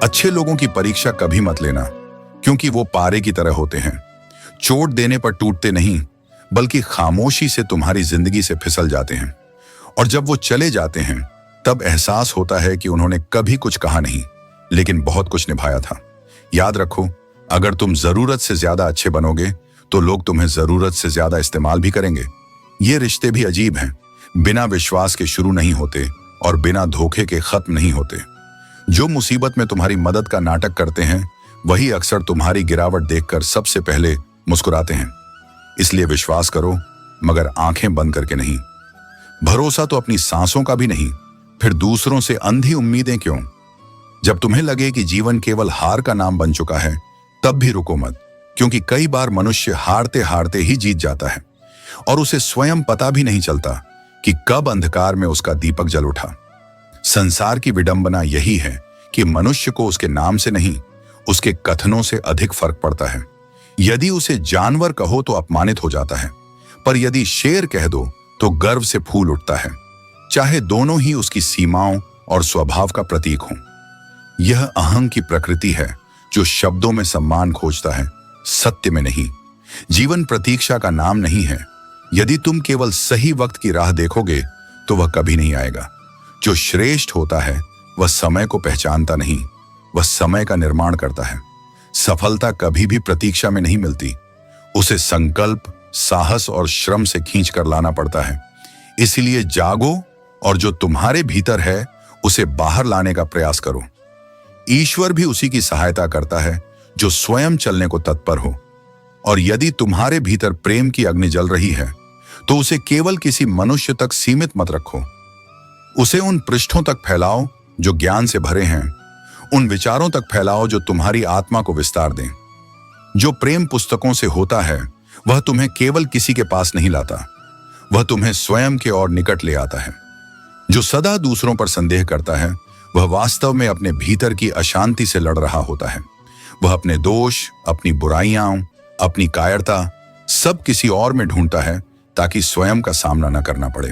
अच्छे लोगों की परीक्षा कभी मत लेना, क्योंकि वो पारे की तरह होते हैं। चोट देने पर टूटते नहीं, बल्कि खामोशी से तुम्हारी जिंदगी से फिसल जाते हैं। और जब वो चले जाते हैं, तब एहसास होता है कि उन्होंने कभी कुछ कहा नहीं, लेकिन बहुत कुछ निभाया था। याद रखो, अगर तुम जरूरत से ज्यादा अच्छे बनोगे, तो लोग तुम्हें जरूरत से ज्यादा इस्तेमाल भी करेंगे। ये रिश्ते भी अजीब हैं, बिना विश्वास के शुरू नहीं होते और बिना धोखे के खत्म नहीं होते। जो मुसीबत में तुम्हारी मदद का नाटक करते हैं, वही अक्सर तुम्हारी गिरावट देखकर सबसे पहले मुस्कुराते हैं। इसलिए विश्वास करो, मगर आंखें बंद करके नहीं। भरोसा तो अपनी सांसों का भी नहीं, फिर दूसरों से अंधी उम्मीदें क्यों? जब तुम्हें लगे कि जीवन केवल हार का नाम बन चुका है, तब भी रुको मत, क्योंकि कई बार मनुष्य हारते हारते ही जीत जाता है और उसे स्वयं पता भी नहीं चलता कि कब अंधकार में उसका दीपक जल उठा। संसार की विडंबना यही है कि मनुष्य को उसके नाम से नहीं, उसके कथनों से अधिक फर्क पड़ता है। यदि उसे जानवर कहो तो अपमानित हो जाता है, पर यदि शेर कह दो तो गर्व से फूल उठता है, चाहे दोनों ही उसकी सीमाओं और स्वभाव का प्रतीक हों। यह अहं की प्रकृति है, जो शब्दों में सम्मान खोजता है, सत्य में नहीं। जीवन प्रतीक्षा का नाम नहीं है। यदि तुम केवल सही वक्त की राह देखोगे, तो वह कभी नहीं आएगा। जो श्रेष्ठ होता है, वह समय को पहचानता नहीं, वह समय का निर्माण करता है। सफलता कभी भी प्रतीक्षा में नहीं मिलती, उसे संकल्प, साहस और श्रम से खींच कर लाना पड़ता है। इसलिए जागो और जो तुम्हारे भीतर है, उसे बाहर लाने का प्रयास करो। ईश्वर भी उसी की सहायता करता है जो स्वयं चलने को तत्पर हो। और यदि तुम्हारे भीतर प्रेम की अग्नि जल रही है, तो उसे केवल किसी मनुष्य तक सीमित मत रखो। उसे उन पृष्ठों तक फैलाओ जो ज्ञान से भरे हैं, उन विचारों तक फैलाओ जो तुम्हारी आत्मा को विस्तार दें। जो प्रेम पुस्तकों से होता है, वह तुम्हें केवल किसी के पास नहीं लाता, वह तुम्हें स्वयं के और निकट ले आता है। जो सदा दूसरों पर संदेह करता है, वह वास्तव में अपने भीतर की अशांति से लड़ रहा होता है। वह अपने दोष, अपनी बुराइयां, अपनी कायरता सब किसी और में ढूंढता है, ताकि स्वयं का सामना न करना पड़े।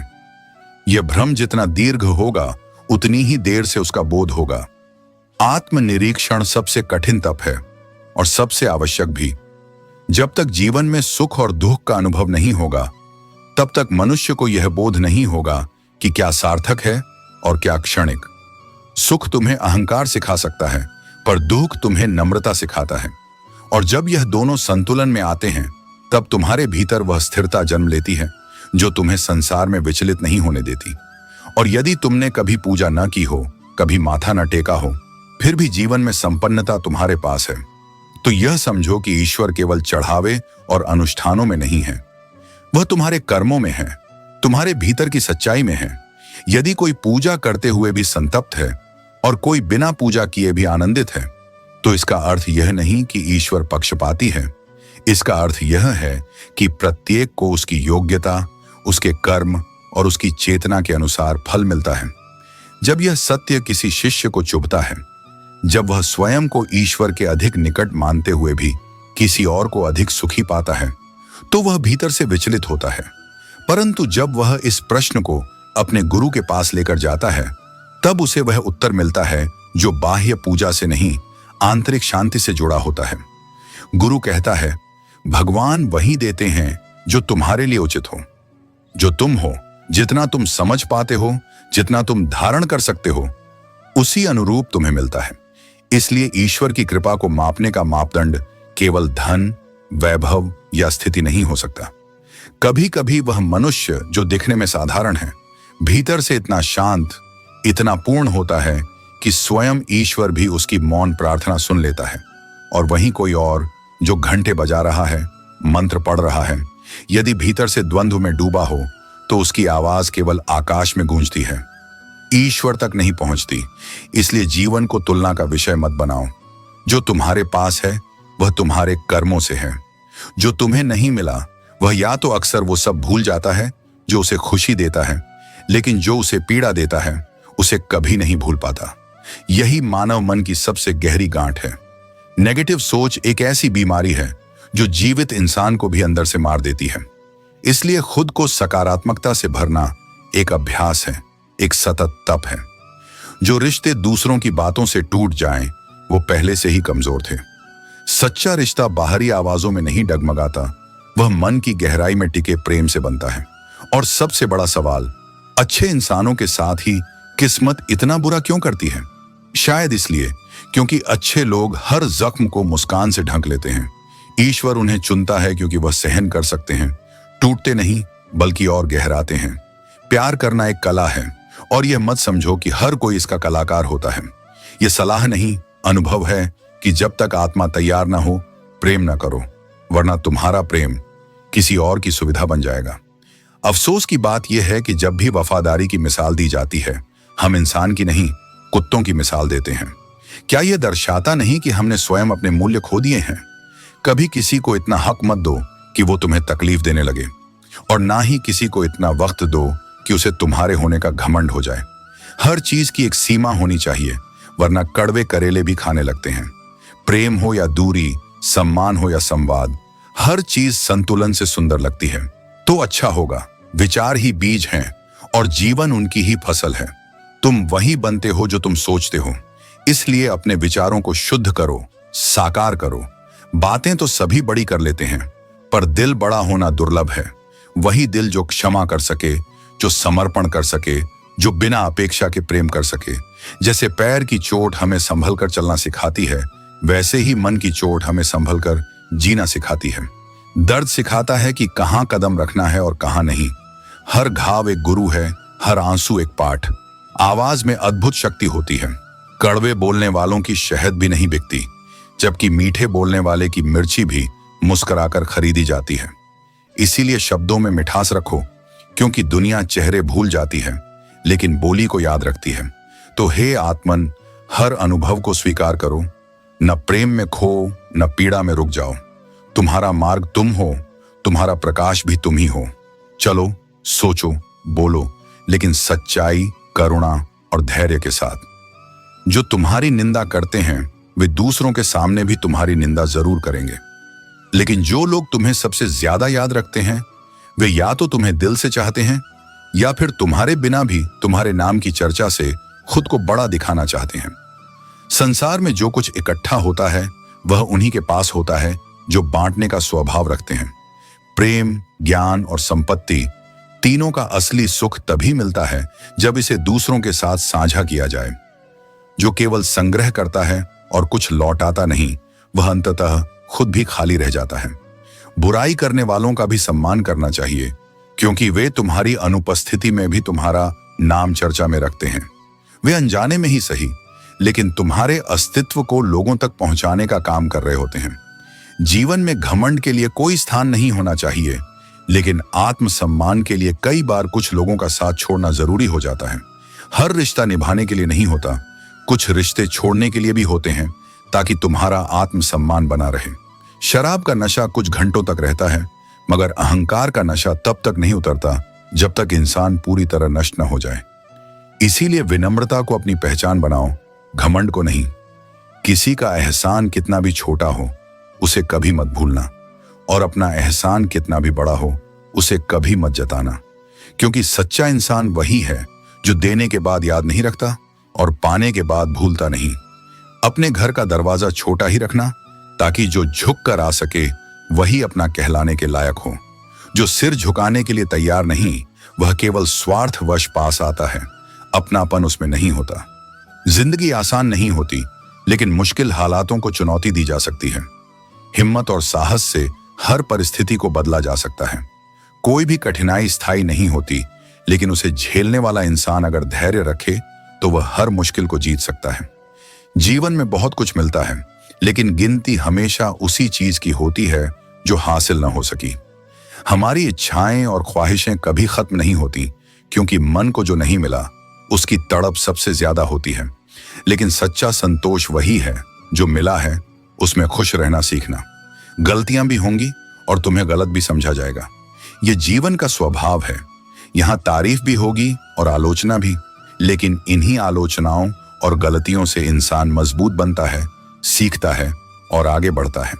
यह भ्रम जितना दीर्घ होगा, उतनी ही देर से उसका बोध होगा। आत्मनिरीक्षण सबसे कठिन तप है और सबसे आवश्यक भी। जब तक जीवन में सुख और दुख का अनुभव नहीं होगा, तब तक मनुष्य को यह बोध नहीं होगा कि क्या सार्थक है और क्या क्षणिक। सुख तुम्हें अहंकार सिखा सकता है, पर दुख तुम्हें नम्रता सिखाता है। और जब यह दोनों संतुलन में आते हैं, तब तुम्हारे भीतर वह स्थिरता जन्म लेती है जो तुम्हें संसार में विचलित नहीं होने देती। और यदि तुमने कभी पूजा न की हो, कभी माथा न टेका हो, फिर भी जीवन में संपन्नता तुम्हारे पास है, तो यह समझो कि ईश्वर केवल चढ़ावे और अनुष्ठानों में नहीं है, वह तुम्हारे कर्मों में है, तुम्हारे भीतर की सच्चाई में है। यदि कोई पूजा करते हुए भी संतप्त है और कोई बिना पूजा किए भी आनंदित है, तो इसका अर्थ यह नहीं कि ईश्वर पक्षपाती है। इसका अर्थ यह है कि प्रत्येक को उसकी योग्यता, उसके कर्म और उसकी चेतना के अनुसार फल मिलता है। जब यह सत्य किसी शिष्य को चुभता है, जब वह स्वयं को ईश्वर के अधिक निकट मानते हुए भी किसी और को अधिक सुखी पाता है, तो वह भीतर से विचलित होता है। परंतु जब वह इस प्रश्न को अपने गुरु के पास लेकर जाता है, तब उसे वह उत्तर मिलता है जो बाह्य पूजा से नहीं, आंतरिक शांति से जुड़ा होता है। गुरु कहता है, भगवान वही देते हैं जो तुम्हारे लिए उचित हो। जो तुम हो, जितना तुम समझ पाते हो, जितना तुम धारण कर सकते हो, उसी अनुरूप तुम्हें मिलता है। इसलिए ईश्वर की कृपा को मापने का मापदंड केवल धन, वैभव या स्थिति नहीं हो सकता। कभी कभी वह मनुष्य जो दिखने में साधारण है, भीतर से इतना शांत, इतना पूर्ण होता है कि स्वयं ईश्वर भी उसकी मौन प्रार्थना सुन लेता है। और वहीं कोई और जो घंटे बजा रहा है, मंत्र पढ़ रहा है, यदि भीतर से द्वंद्व में डूबा हो, तो उसकी आवाज केवल आकाश में गूंजती है, ईश्वर तक नहीं पहुंचती। इसलिए जीवन को तुलना का विषय मत बनाओ। जो तुम्हारे पास है, वह तुम्हारे कर्मों से है। जो तुम्हें नहीं मिला, वह या तो अक्सर वो सब भूल जाता है जो उसे खुशी देता है, लेकिन जो उसे पीड़ा देता है, उसे कभी नहीं भूल पाता। यही मानव मन की सबसे गहरी गांठ है। नेगेटिव सोच एक ऐसी बीमारी है जो जीवित इंसान को भी अंदर से मार देती है। इसलिए खुद को सकारात्मकता से भरना एक अभ्यास है, एक सतत तप है। जो रिश्ते दूसरों की बातों से टूट जाएं, वो पहले से ही कमजोर थे। सच्चा रिश्ता बाहरी आवाजों में नहीं डगमगाता, वह मन की गहराई में टिके प्रेम से बनता है। और सबसे बड़ा सवाल, अच्छे इंसानों के साथ ही किस्मत इतना बुरा क्यों करती है? शायद इसलिए क्योंकि अच्छे लोग हर जख्म को मुस्कान से ढक लेते हैं। ईश्वर उन्हें चुनता है क्योंकि वह सहन कर सकते हैं, टूटते नहीं बल्कि और गहराते हैं। प्यार करना एक कला है और यह मत समझो कि हर कोई इसका कलाकार होता है। यह सलाह नहीं, अनुभव है कि जब तक आत्मा तैयार ना हो, प्रेम ना करो, वरना तुम्हारा प्रेम किसी और की सुविधा बन जाएगा। अफसोस की बात यह है कि जब भी वफादारी की मिसाल दी जाती है, हम इंसान की नहीं, कुत्तों की मिसाल देते हैं। क्या यह दर्शाता नहीं कि हमने स्वयं अपने मूल्य खो दिए हैं? कभी किसी को इतना हक मत दो कि वो तुम्हें तकलीफ देने लगे, और ना ही किसी को इतना वक्त दो कि उसे तुम्हारे होने का घमंड हो जाए। हर चीज की एक सीमा होनी चाहिए, वरना कड़वे करेले भी खाने लगते हैं। प्रेम हो या दूरी, सम्मान हो या संवाद, हर चीज संतुलन से सुंदर लगती है तो अच्छा होगा। विचार ही बीज हैं और जीवन उनकी ही फसल है। तुम वही बनते हो जो तुम सोचते हो, इसलिए अपने विचारों को शुद्ध करो, साकार करो। बातें तो सभी बड़ी कर लेते हैं, पर दिल बड़ा होना दुर्लभ है। वही दिल जो क्षमा कर सके, जो समर्पण कर सके, जो बिना अपेक्षा के प्रेम कर सके। जैसे पैर की चोट हमें संभल कर चलना सिखाती है, वैसे ही मन की चोट हमें संभल कर जीना सिखाती है। दर्द सिखाता है कि कहाँ कदम रखना है और कहाँ नहीं। हर घाव एक गुरु है, हर आंसू एक पाठ। आवाज में अद्भुत शक्ति होती है। कड़वे बोलने वालों की शहद भी नहीं बिकती, जबकि मीठे बोलने वाले की मिर्ची भी मुस्कुराकर खरीदी जाती है। इसीलिए शब्दों में मिठास रखो, क्योंकि दुनिया चेहरे भूल जाती है लेकिन बोली को याद रखती है। तो हे आत्मन, हर अनुभव को स्वीकार करो। न प्रेम में खो, न पीड़ा में रुक जाओ। तुम्हारा मार्ग तुम हो, तुम्हारा प्रकाश भी तुम ही हो। चलो, सोचो, बोलो, लेकिन सच्चाई, करुणा और धैर्य के साथ। जो तुम्हारी निंदा करते हैं वे दूसरों के सामने भी तुम्हारी निंदा जरूर करेंगे, लेकिन जो लोग तुम्हें सबसे ज्यादा याद रखते हैं वे या तो तुम्हें दिल से चाहते हैं या फिर तुम्हारे बिना भी तुम्हारे नाम की चर्चा से खुद को बड़ा दिखाना चाहते हैं। संसार में जो कुछ इकट्ठा होता है वह उन्हीं के पास होता है जो बांटने का स्वभाव रखते हैं। प्रेम, ज्ञान और संपत्ति, तीनों का असली सुख तभी मिलता है जब इसे दूसरों के साथ साझा किया जाए। जो केवल संग्रह करता है और कुछ लौटाता नहीं, वह अंततः खुद भी खाली रह जाता है। बुराई करने वालों का भी सम्मान करना चाहिए, क्योंकि वे तुम्हारी अनुपस्थिति में भी तुम्हारा नाम चर्चा में रखते हैं। वे अनजाने में ही सही, लेकिन तुम्हारे अस्तित्व को लोगों तक पहुंचाने का काम कर रहे होते हैं। जीवन में घमंड के लिए कोई स्थान नहीं होना चाहिए, लेकिन आत्मसम्मान के लिए कई बार कुछ लोगों का साथ छोड़ना जरूरी हो जाता है। हर रिश्ता निभाने के लिए नहीं होता, कुछ रिश्ते छोड़ने के लिए भी होते हैं, ताकि तुम्हारा आत्मसम्मान बना रहे। शराब का नशा कुछ घंटों तक रहता है, मगर अहंकार का नशा तब तक नहीं उतरता जब तक इंसान पूरी तरह नष्ट न हो जाए। इसीलिए विनम्रता को अपनी पहचान बनाओ, घमंड को नहीं। किसी का एहसान कितना भी छोटा हो उसे कभी मत भूलना, और अपना एहसान कितना भी बड़ा हो उसे कभी मत जताना, क्योंकि सच्चा इंसान वही है जो देने के बाद याद नहीं रखता और पाने के बाद भूलता नहीं। अपने घर का दरवाजा छोटा ही रखना, ताकि जो झुक कर आ सके वही अपना कहलाने के लायक हो। जो सिर झुकाने के लिए तैयार नहीं, वह केवल स्वार्थवश पास आता है, अपनापन उसमें नहीं होता। जिंदगी आसान नहीं होती, लेकिन मुश्किल हालातों को चुनौती दी जा सकती है। हिम्मत और साहस से हर परिस्थिति को बदला जा सकता है। कोई भी कठिनाई स्थायी नहीं होती, लेकिन उसे झेलने वाला इंसान अगर धैर्य रखे तो वह हर मुश्किल को जीत सकता है। जीवन में बहुत कुछ मिलता है, लेकिन गिनती हमेशा उसी चीज की होती है जो हासिल न हो सकी। हमारी इच्छाएं और ख्वाहिशें कभी खत्म नहीं होती, क्योंकि मन को जो नहीं मिला उसकी तड़प सबसे ज्यादा होती है। लेकिन सच्चा संतोष वही है जो मिला है उसमें खुश रहना सीखना। गलतियां भी होंगी और तुम्हें गलत भी समझा जाएगा, ये जीवन का स्वभाव है। यहाँ तारीफ भी होगी और आलोचना भी, लेकिन इन्हीं आलोचनाओं और गलतियों से इंसान मजबूत बनता है, सीखता है और आगे बढ़ता है।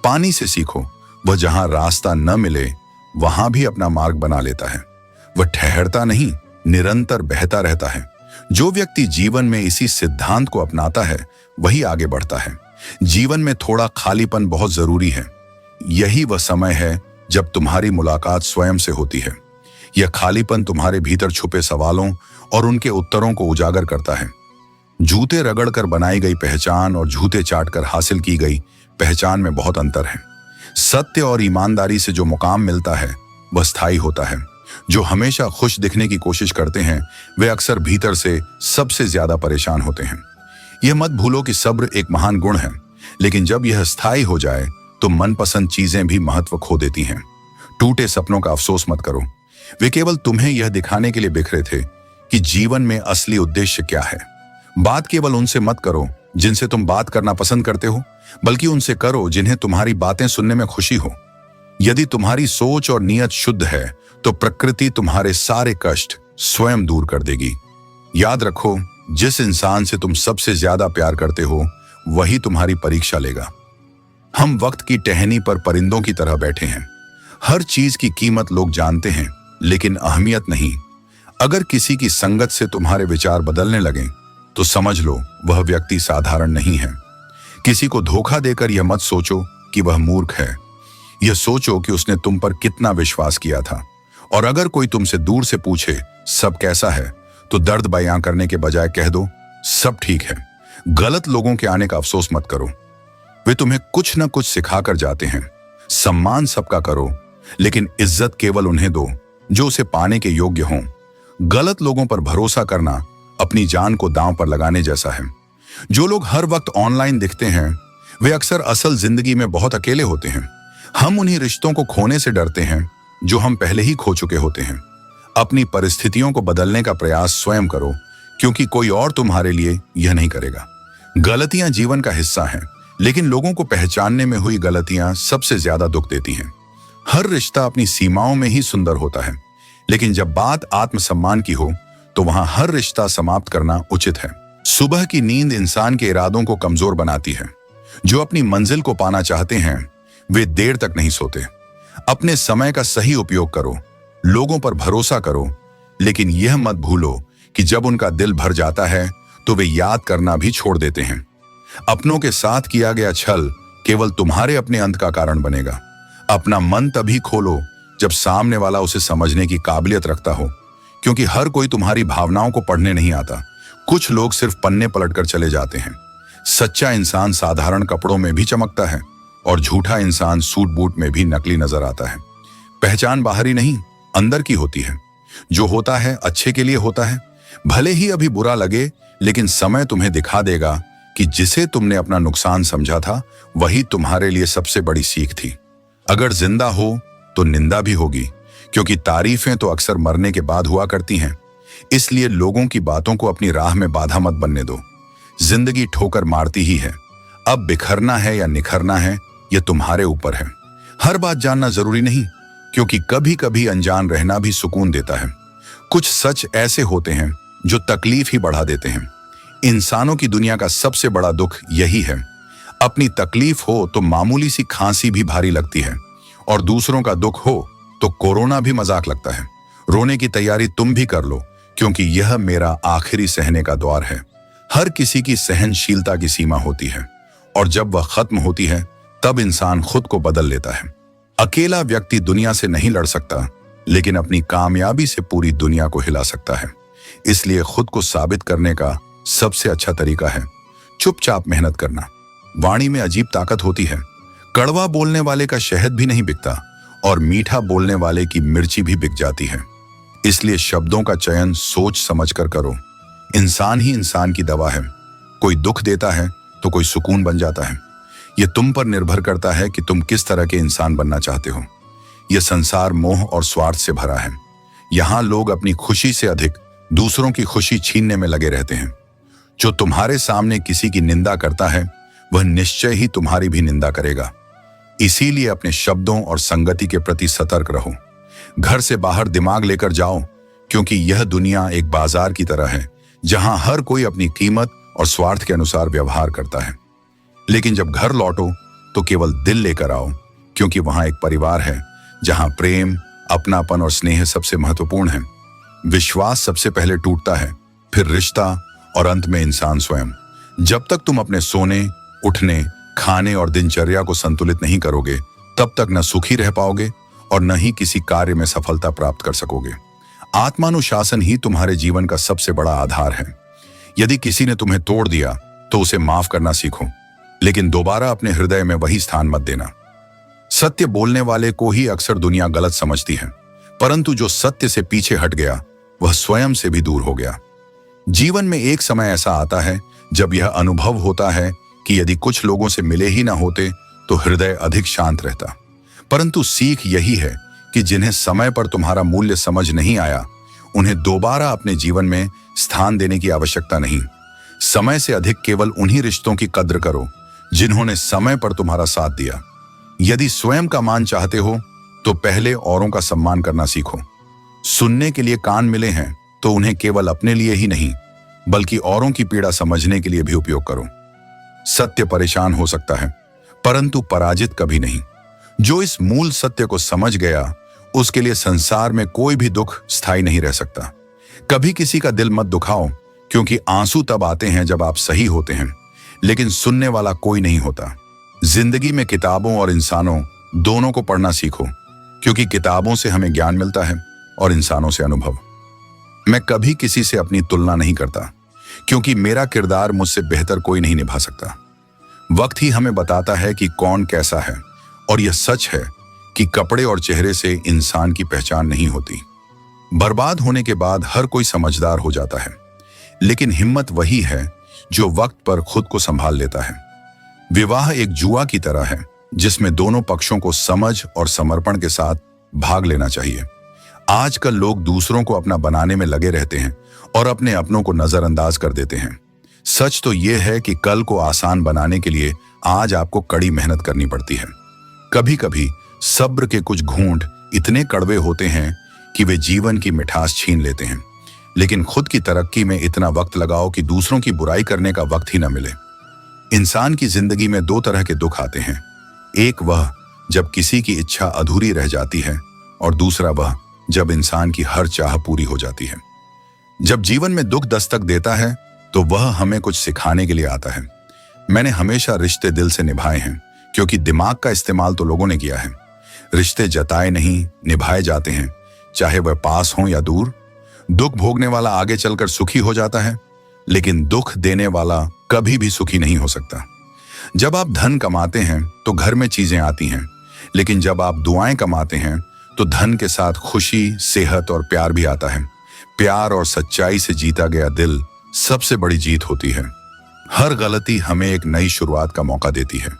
पानी से सीखो, वह जहां रास्ता न मिले वहां भी अपना मार्ग बना लेता है। वह ठहरता नहीं, निरंतर बहता रहता है। जो व्यक्ति जीवन में इसी सिद्धांत को अपनाता है वही आगे बढ़ता है। जीवन में थोड़ा खालीपन बहुत जरूरी है। यही वह समय है जब तुम्हारी मुलाकात स्वयं से होती है। यह खालीपन तुम्हारे भीतर छुपे सवालों और उनके उत्तरों को उजागर करता है। जूते रगड़कर बनाई गई पहचान और जूते चाटकर हासिल की गई पहचान में बहुत अंतर है। सत्य और ईमानदारी से जो मुकाम मिलता है वह स्थायी होता है। जो हमेशा खुश दिखने की कोशिश करते हैं वे अक्सर भीतर से सबसे ज्यादा परेशान होते हैं। यह मत भूलो कि सब्र एक महान गुण है, लेकिन जब यह स्थायी हो जाए तो मनपसंद चीजें भी महत्व खो देती हैं। टूटे सपनों का अफसोस मत करो, वे केवल तुम्हें यह दिखाने के लिए बिखरे थे कि जीवन में असली उद्देश्य क्या है। बात केवल उनसे मत करो जिनसे तुम बात करना पसंद करते हो, बल्कि उनसे करो जिन्हें तुम्हारी बातें सुनने में खुशी हो। यदि तुम्हारी सोच और नीयत शुद्ध है तो प्रकृति तुम्हारे सारे कष्ट स्वयं दूर कर देगी। याद रखो, जिस इंसान से तुम सबसे ज्यादा प्यार करते हो वही तुम्हारी परीक्षा लेगा। हम वक्त की टहनी पर परिंदों की तरह बैठे हैं। हर चीज की कीमत लोग जानते हैं, लेकिन अहमियत नहीं। अगर किसी की संगत से तुम्हारे विचार बदलने लगें तो समझ लो वह व्यक्ति साधारण नहीं है। किसी को धोखा देकर यह मत सोचो कि वह मूर्ख है। यह सोचो कि उसने तुम पर कितना विश्वास किया था। और अगर कोई तुमसे दूर से पूछे सब कैसा है, तो दर्द बयां करने के बजाय कह दो सब ठीक है। गलत लोगों के आने का अफसोस मत करो, वे तुम्हें कुछ न कुछ सिखाकर जाते हैं। सम्मान सबका करो, लेकिन इज्जत केवल उन्हें दो जो उसे पाने के योग्य हों। गलत लोगों पर भरोसा करना अपनी जान को दांव पर लगाने जैसा है। जो लोग हर वक्त ऑनलाइन दिखते हैं वे अक्सर असल जिंदगी में बहुत अकेले होते हैं। हम उन्हीं रिश्तों को खोने से डरते हैं जो हम पहले ही खो चुके होते हैं। अपनी परिस्थितियों को बदलने का प्रयास स्वयं करो, क्योंकि कोई और तुम्हारे लिए यह नहीं करेगा। गलतियां जीवन का हिस्सा हैं, लेकिन लोगों को पहचानने में हुई गलतियां सबसे ज्यादा दुख देती हैं। हर रिश्ता अपनी सीमाओं में ही सुंदर होता है, लेकिन जब बात आत्मसम्मान की हो तो वहां हर रिश्ता समाप्त करना उचित है। सुबह की नींद इंसान के इरादों को कमजोर बनाती है। जो अपनी मंजिल को पाना चाहते हैं वे देर तक नहीं सोते। अपने समय का सही उपयोग करो, लोगों पर भरोसा करो, लेकिन यह मत भूलो कि जब उनका दिल भर जाता है तो वे याद करना भी छोड़ देते हैं। अपनों के साथ किया गया छल केवल तुम्हारे अपने अंत का कारण बनेगा। अपना मन तभी खोलो जब सामने वाला उसे समझने की काबिलियत रखता हो, क्योंकि हर कोई तुम्हारी भावनाओं को पढ़ने नहीं आता। कुछ लोग सिर्फ पन्ने पलटकर चले जाते हैं। सच्चा इंसान साधारण कपड़ों में भी चमकता है और झूठा इंसान सूट बूट में भी नकली नजर आता है। पहचान बाहरी नहीं, अंदर की होती है। जो होता है अच्छे के लिए होता है। भले ही अभी बुरा लगे, लेकिन समय तुम्हें दिखा देगा कि जिसे तुमने अपना नुकसान समझा था वही तुम्हारे लिए सबसे बड़ी सीख थी। अगर जिंदा हो तो निंदा भी होगी, क्योंकि तारीफें तो अक्सर मरने के बाद हुआ करती हैं। इसलिए लोगों की बातों को अपनी राह में बाधा मत बनने दो। जिंदगी ठोकर मारती ही है। अब बिखरना है या निखरना है यह तुम्हारे ऊपर है। हर बात जानना जरूरी नहीं, क्योंकि कभी कभी अनजान रहना भी सुकून देता है। कुछ सच ऐसे होते हैं जो तकलीफ ही बढ़ा देते हैं। इंसानों की दुनिया का सबसे बड़ा दुख यही है। अपनी तकलीफ हो तो मामूली सी खांसी भी भारी लगती है, और दूसरों का दुख हो तो कोरोना भी मजाक लगता है। रोने की तैयारी तुम भी कर लो, क्योंकि यह मेरा आखिरी सहने का दौर है। हर किसी की सहनशीलता की सीमा होती है, और जब वह खत्म होती है तब इंसान खुद को बदल लेता है। अकेला व्यक्ति दुनिया से नहीं लड़ सकता, लेकिन अपनी कामयाबी से पूरी दुनिया को हिला सकता है। इसलिए खुद को साबित करने का सबसे अच्छा तरीका है चुपचाप मेहनत करना। वाणी में अजीब ताकत होती है। कड़वा बोलने वाले का शहद भी नहीं बिकता, और मीठा बोलने वाले की मिर्ची भी बिक जाती है। इसलिए शब्दों का चयन सोच समझकर करो। इंसान ही इंसान की दवा है। कोई दुख देता है तो कोई सुकून बन जाता है। यह तुम पर निर्भर करता है कि तुम किस तरह के इंसान बनना चाहते हो। यह संसार मोह और स्वार्थ से भरा है। यहां लोग अपनी खुशी से अधिक दूसरों की खुशी छीनने में लगे रहते हैं। जो तुम्हारे सामने किसी की निंदा करता है वह निश्चय ही तुम्हारी भी निंदा करेगा। इसीलिए अपने शब्दों और संगति के प्रति सतर्क रहो। घर से बाहर दिमाग लेकर जाओ, क्योंकि यह दुनिया एक बाजार की तरह है जहां हर कोई अपनी कीमत और स्वार्थ के अनुसार व्यवहार करता है। लेकिन जब घर लौटो तो केवल दिल लेकर आओ, क्योंकि वहां एक परिवार है जहां प्रेम, अपनापन और स्नेह सबसे महत्वपूर्ण है। विश्वास सबसे पहले टूटता है, फिर रिश्ता और अंत में इंसान स्वयं। जब तक तुम अपने सोने, उठने, खाने और दिनचर्या को संतुलित नहीं करोगे, तब तक न सुखी रह पाओगे और न ही किसी कार्य में सफलता प्राप्त कर सकोगे। आत्मानुशासन ही तुम्हारे जीवन का सबसे बड़ा आधार है। यदि किसी ने तुम्हें तोड़ दिया तो उसे माफ करना सीखो, लेकिन दोबारा अपने हृदय में वही स्थान मत देना। सत्य बोलने वाले को ही अक्सर दुनिया गलत समझती है, परंतु जो सत्य से पीछे हट गया वह स्वयं से भी दूर हो गया। जीवन में एक समय ऐसा आता है जब यह अनुभव होता है कि यदि कुछ लोगों से मिले ही ना होते तो हृदय अधिक शांत रहता। परंतु सीख यही है कि जिन्हें समय पर तुम्हारा मूल्य समझ नहीं आया, उन्हें दोबारा अपने जीवन में स्थान देने की आवश्यकता नहीं। समय से अधिक केवल उन्हीं रिश्तों की कद्र करो जिन्होंने समय पर तुम्हारा साथ दिया। यदि स्वयं का मान चाहते हो तो पहले औरों का सम्मान करना सीखो। सुनने के लिए कान मिले हैं तो उन्हें केवल अपने लिए ही नहीं बल्कि औरों की पीड़ा समझने के लिए भी उपयोग करो। सत्य परेशान हो सकता है, परंतु पराजित कभी नहीं। जो इस मूल सत्य को समझ गया उसके लिए संसार में कोई भी दुख स्थायी नहीं रह सकता। कभी किसी का दिल मत दुखाओ, क्योंकि आंसू तब आते हैं जब आप सही होते हैं, लेकिन सुनने वाला कोई नहीं होता। जिंदगी में किताबों और इंसानों दोनों को पढ़ना सीखो, क्योंकि किताबों से हमें ज्ञान मिलता है और इंसानों से अनुभव। मैं कभी किसी से अपनी तुलना नहीं करता, क्योंकि मेरा किरदार मुझसे बेहतर कोई नहीं निभा सकता। वक्त ही हमें बताता है कि कौन कैसा है, और यह सच है कि कपड़े और चेहरे से इंसान की पहचान नहीं होती। बर्बाद होने के बाद हर कोई समझदार हो जाता है, लेकिन हिम्मत वही है जो वक्त पर खुद को संभाल लेता है। विवाह एक जुआ की तरह है जिसमें दोनों पक्षों को समझ और समर्पण के साथ भाग लेना चाहिए। आजकल लोग दूसरों को अपना बनाने में लगे रहते हैं और अपने अपनों को नजरअंदाज कर देते हैं। सच तो यह है कि कल को आसान बनाने के लिए आज आपको कड़ी मेहनत करनी पड़ती है। कभी कभी सब्र के कुछ घूंट इतने कड़वे होते हैं कि वे जीवन की मिठास छीन लेते हैं, लेकिन खुद की तरक्की में इतना वक्त लगाओ कि दूसरों की बुराई करने का वक्त ही न मिले। इंसान की जिंदगी में दो तरह के दुख आते हैं, एक वह जब किसी की इच्छा अधूरी रह जाती है और दूसरा वह जब इंसान की हर चाह पूरी हो जाती है। जब जीवन में दुख दस्तक देता है तो वह हमें कुछ सिखाने के लिए आता है। मैंने हमेशा रिश्ते दिल से निभाए हैं, क्योंकि दिमाग का इस्तेमाल तो लोगों ने किया है। रिश्ते जताए नहीं निभाए जाते हैं, चाहे वह पास हो या दूर। दुख भोगने वाला आगे चलकर सुखी हो जाता है, लेकिन दुख देने वाला कभी भी सुखी नहीं हो सकता। जब आप धन कमाते हैं तो घर में चीजें आती हैं, लेकिन जब आप दुआएं कमाते हैं तो धन के साथ खुशी, सेहत और प्यार भी आता है। प्यार और सच्चाई से जीता गया दिल सबसे बड़ी जीत होती है। हर गलती हमें एक नई शुरुआत का मौका देती है,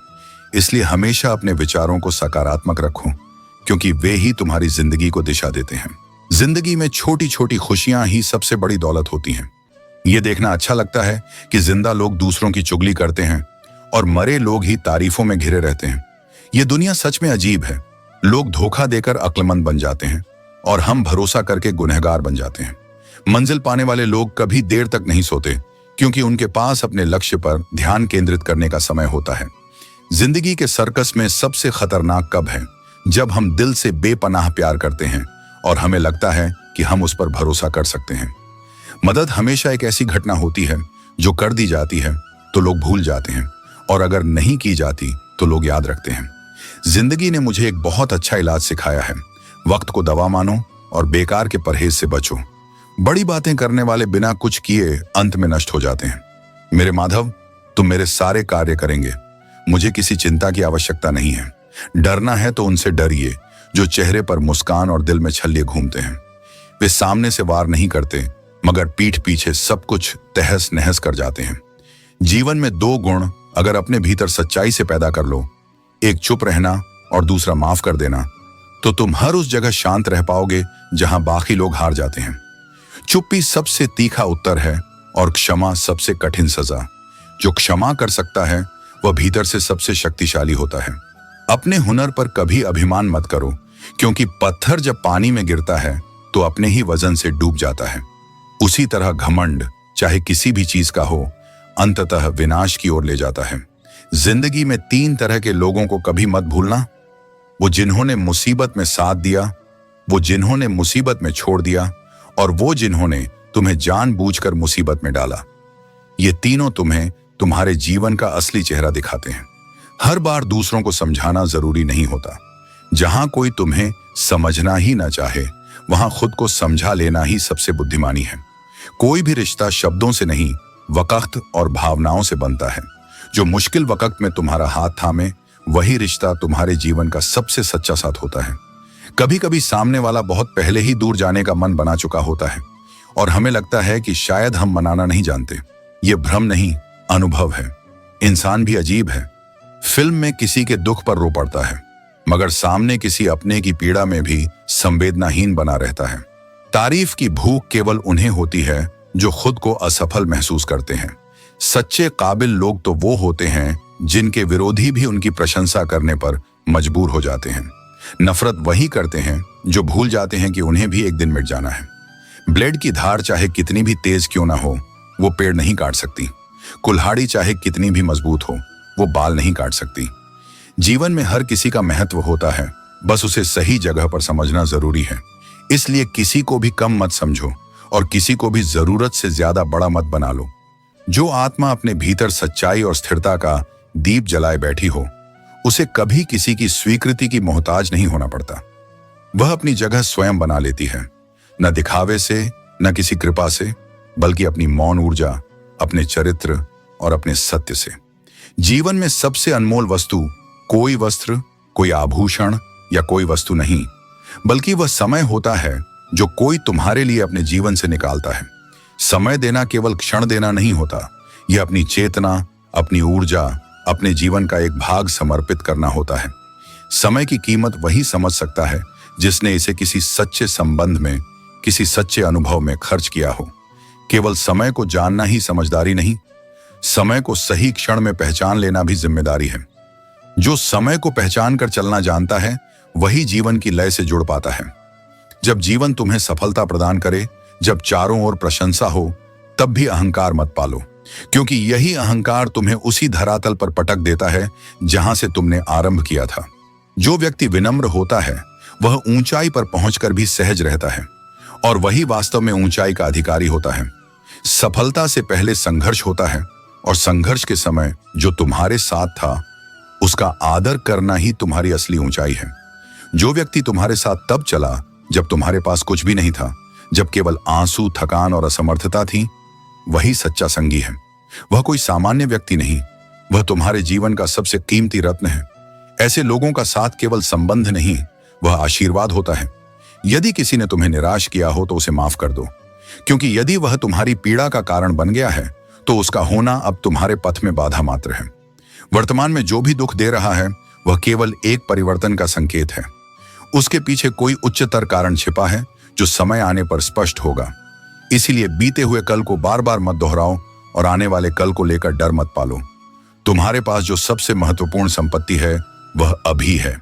इसलिए हमेशा अपने विचारों को सकारात्मक रखो, क्योंकि वे ही तुम्हारी जिंदगी को दिशा देते हैं। जिंदगी में छोटी छोटी खुशियां ही सबसे बड़ी दौलत होती हैं। ये देखना अच्छा लगता है कि जिंदा लोग दूसरों की चुगली करते हैं और मरे लोग ही तारीफों में घिरे रहते हैं। ये दुनिया सच में अजीब है। लोग धोखा देकर अक्लमंद बन जाते हैं और हम भरोसा करके गुनहगार बन जाते हैं। मंजिल पाने वाले लोग कभी देर तक नहीं सोते, क्योंकि उनके पास अपने लक्ष्य पर ध्यान केंद्रित करने का समय होता है। जिंदगी के सर्कस में सबसे खतरनाक कब है? जब हम दिल से बेपनाह प्यार करते हैं और हमें लगता है कि हम उस पर भरोसा कर सकते हैं। मदद हमेशा एक ऐसी घटना होती है जो कर दी जाती है तो लोग भूल जाते हैं, और अगर नहीं की जाती तो लोग याद रखते हैं। जिंदगी ने मुझे एक बहुत अच्छा इलाज सिखाया है। वक्त को दवा मानो और बेकार के परहेज से बचो। बड़ी बातें करने वाले बिना कुछ किए अंत में नष्ट हो जाते हैं। मेरे माधव, तुम मेरे सारे कार्य करेंगे, मुझे किसी चिंता की आवश्यकता नहीं है। डरना है तो उनसे डरिए जो चेहरे पर मुस्कान और दिल में छल्ले घूमते हैं। वे सामने से वार नहीं करते, मगर पीठ पीछे सब कुछ तहस नहस कर जाते हैं। जीवन में दो गुण अगर अपने भीतर सच्चाई से पैदा कर लो, एक चुप रहना और दूसरा माफ कर देना, तो तुम हर उस जगह शांत रह पाओगे जहां बाकी लोग हार जाते हैं। चुप्पी सबसे तीखा उत्तर है और क्षमा सबसे कठिन सजा। जो क्षमा कर सकता है वह भीतर से सबसे शक्तिशाली होता है। अपने हुनर पर कभी अभिमान मत करो, क्योंकि पत्थर जब पानी में गिरता है तो अपने ही वजन से डूब जाता है। उसी तरह घमंड चाहे किसी भी चीज का हो, अंततः विनाश की ओर ले जाता है। जिंदगी में तीन तरह के लोगों को कभी मत भूलना, वो जिन्होंने मुसीबत में साथ दिया, वो जिन्होंने मुसीबत में छोड़ दिया, और वो जिन्होंने तुम्हें जानबूझकर मुसीबत में डाला। ये तीनों तुम्हें तुम्हारे जीवन का असली चेहरा दिखाते हैं। हर बार दूसरों को समझाना जरूरी नहीं होता। जहां कोई तुम्हें समझना ही ना चाहे, वहां खुद को समझा लेना ही सबसे बुद्धिमानी है। कोई भी रिश्ता शब्दों से नहीं, वक़्त और भावनाओं से बनता है। जो मुश्किल वक़्त में तुम्हारा हाथ थामे, वही रिश्ता तुम्हारे जीवन का सबसे सच्चा साथ होता है। कभी कभी सामने वाला बहुत पहले ही दूर जाने का मन बना चुका होता है और हमें लगता है कि शायद हम मनाना नहीं जानते। ये भ्रम नहीं, अनुभव है। इंसान भी अजीब है। फिल्म में किसी के दुख पर रो पड़ता है, मगर सामने किसी अपने की पीड़ा में भी संवेदनाहीन बना रहता है। तारीफ की भूख केवल उन्हें होती है जो खुद को असफल महसूस करते हैं। सच्चे काबिल लोग तो वो होते हैं जिनके विरोधी भी उनकी प्रशंसा करने पर मजबूर हो जाते हैं। नफरत वही करते हैं जो भूल जाते हैं कि उन्हें भी एक दिन मिट जाना है। ब्लेड की धार चाहे कितनी भी तेज क्यों ना हो, वो पेड़ नहीं काट सकती। कुल्हाड़ी चाहे कितनी भी मजबूत हो, वो बाल नहीं काट सकती। जीवन में हर किसी का महत्व होता है, बस उसे सही जगह पर समझना जरूरी है। इसलिए किसी को भी कम मत समझो और किसी को भी जरूरत से ज्यादा बड़ा मत बना लो। जो आत्मा अपने भीतर सच्चाई और स्थिरता का दीप जलाए बैठी हो, उसे कभी किसी की स्वीकृति की मोहताज नहीं होना पड़ता। वह अपनी जगह स्वयं बना लेती है, न दिखावे से, न किसी कृपा से, बल्कि अपनी मौन ऊर्जा, अपने चरित्र और अपने सत्य से। जीवन में सबसे अनमोल वस्तु कोई वस्त्र, कोई आभूषण या कोई वस्तु नहीं, बल्कि वह समय होता है जो कोई तुम्हारे लिए अपने जीवन से निकालता है। समय देना केवल क्षण देना नहीं होता, यह अपनी चेतना, अपनी ऊर्जा, अपने जीवन का एक भाग समर्पित करना होता है। समय की कीमत वही समझ सकता है जिसने इसे किसी सच्चे संबंध में, किसी सच्चे अनुभव में खर्च किया हो। केवल समय को जानना ही समझदारी नहीं, समय को सही क्षण में पहचान लेना भी जिम्मेदारी है। जो समय को पहचान कर चलना जानता है, वही जीवन की लय से जुड़ पाता है। जब जीवन तुम्हें सफलता प्रदान करे, जब चारों ओर प्रशंसा हो, तब भी अहंकार मत पालो, क्योंकि यही अहंकार तुम्हें उसी धरातल पर पटक देता है जहां से तुमने आरंभ किया था। जो व्यक्ति विनम्र होता है, वह ऊंचाई पर पहुंचकर भी सहज रहता है, और वही वास्तव में ऊंचाई का अधिकारी होता है। सफलता से पहले संघर्ष होता है, और संघर्ष के समय जो तुम्हारे साथ था, उसका आदर करना ही तुम्हारी असली ऊंचाई है। जो व्यक्ति तुम्हारे साथ तब चला जब तुम्हारे पास कुछ भी नहीं था, जब केवल आंसू, थकान और असमर्थता थी, वही सच्चा संगी है। वह कोई सामान्य व्यक्ति नहीं, वह तुम्हारे जीवन का सबसे कीमती रत्न है। ऐसे लोगों का साथ केवल संबंध नहीं, वह आशीर्वाद होता है। यदि किसी ने तुम्हें निराश किया हो तो उसे माफ कर दो, क्योंकि यदि वह तुम्हारी पीड़ा का कारण बन गया है तो उसका होना अब तुम्हारे पथ में बाधा मात्र है। वर्तमान में जो भी दुख दे रहा है, वह केवल एक परिवर्तन का संकेत है। उसके पीछे कोई उच्चतर कारण छिपा है जो समय आने पर स्पष्ट होगा। इसीलिए बीते हुए कल को बार बार मत दोहराओ और आने वाले कल को लेकर डर मत पालो। तुम्हारे पास जो सबसे महत्वपूर्ण संपत्ति है, वह अभी है।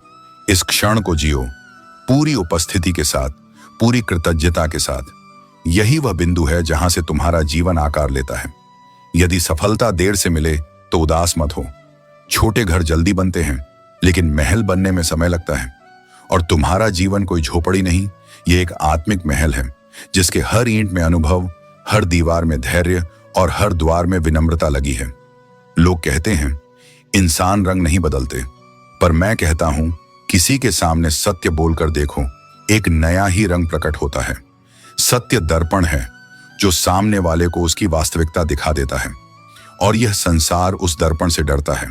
इस क्षण को जियो, पूरी उपस्थिति के साथ, पूरी कृतज्ञता के साथ। यही वह बिंदु है जहां से तुम्हारा जीवन आकार लेता है। यदि सफलता देर से मिले तो उदास मत हो। छोटे घर जल्दी बनते हैं, लेकिन महल बनने में समय लगता है। और तुम्हारा जीवन कोई झोपड़ी नहीं, ये एक आत्मिक महल है, जिसके हर ईंट में अनुभव, हर दीवार में धैर्य और हर द्वार में विनम्रता लगी है। लोग कहते हैं इंसान रंग नहीं बदलते, पर मैं कहता हूं किसी के सामने सत्य बोलकर देखो, एक नया ही रंग प्रकट होता है। सत्य दर्पण है जो सामने वाले को उसकी वास्तविकता दिखा देता है, और यह संसार उस दर्पण से डरता है।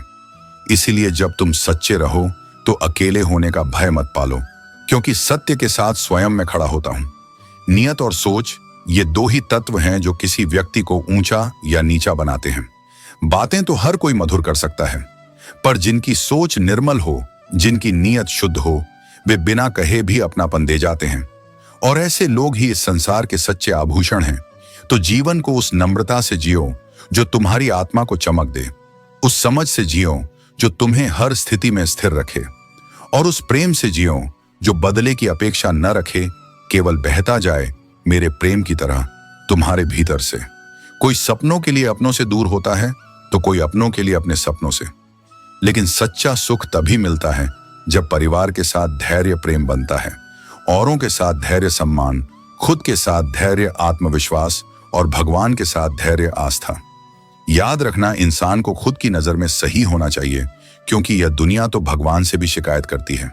इसीलिए जब तुम सच्चे रहो तो अकेले होने का भय मत पालो, क्योंकि सत्य के साथ स्वयं मैं खड़ा होता हूं। नियत और सोच, ये दो ही तत्व हैं जो किसी व्यक्ति को ऊंचा या नीचा बनाते हैं। बातें तो हर कोई मधुर कर सकता है, पर जिनकी सोच निर्मल हो, जिनकी नीयत शुद्ध हो, वे बिना कहे भी अपनापन दे जाते हैं। और ऐसे लोग ही इस संसार के सच्चे आभूषण हैं। तो जीवन को उस नम्रता से जियो जो तुम्हारी आत्मा को चमक दे, उस समझ से जियो जो तुम्हें हर स्थिति में स्थिर रखे, और उस प्रेम से जियो जो बदले की अपेक्षा न रखे, केवल बहता जाए मेरे प्रेम की तरह तुम्हारे भीतर से। कोई सपनों के लिए अपनों से दूर होता है तो कोई अपनों के लिए अपने सपनों से। लेकिन सच्चा सुख तभी मिलता है जब परिवार के साथ धैर्य प्रेम बनता है, औरों के साथ धैर्य सम्मान, खुद के साथ धैर्य आत्मविश्वास और भगवान के साथ धैर्य आस्था। याद रखना, इंसान को खुद की नजर में सही होना चाहिए, क्योंकि यह दुनिया तो भगवान से भी शिकायत करती है।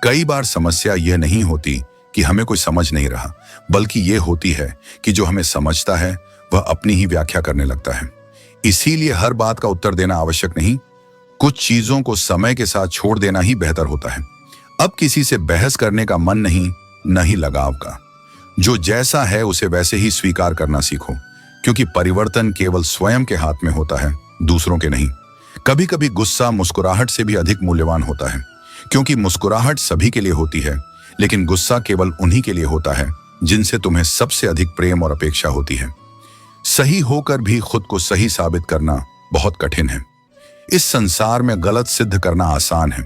कई बार समस्या यह नहीं होती कि हमें कोई समझ नहीं रहा, बल्कि यह होती है कि जो हमें समझता है वह अपनी ही व्याख्या करने लगता है। इसीलिए हर बात का उत्तर देना आवश्यक नहीं, कुछ चीजों को समय के साथ छोड़ देना ही बेहतर होता है। अब किसी से बहस करने का मन नहीं, न ही लगाव का। जो जैसा है उसे वैसे ही स्वीकार करना सीखो, क्योंकि परिवर्तन केवल स्वयं के हाथ में होता है, दूसरों के नहीं। कभी कभी गुस्सा मुस्कुराहट से भी अधिक मूल्यवान होता है, क्योंकि मुस्कुराहट सभी के लिए होती है, लेकिन गुस्सा केवल उन्हीं के लिए होता है जिनसे तुम्हें सबसे अधिक प्रेम और अपेक्षा होती है। सही होकर भी खुद को सही साबित करना बहुत कठिन है। इस संसार में गलत सिद्ध करना आसान है,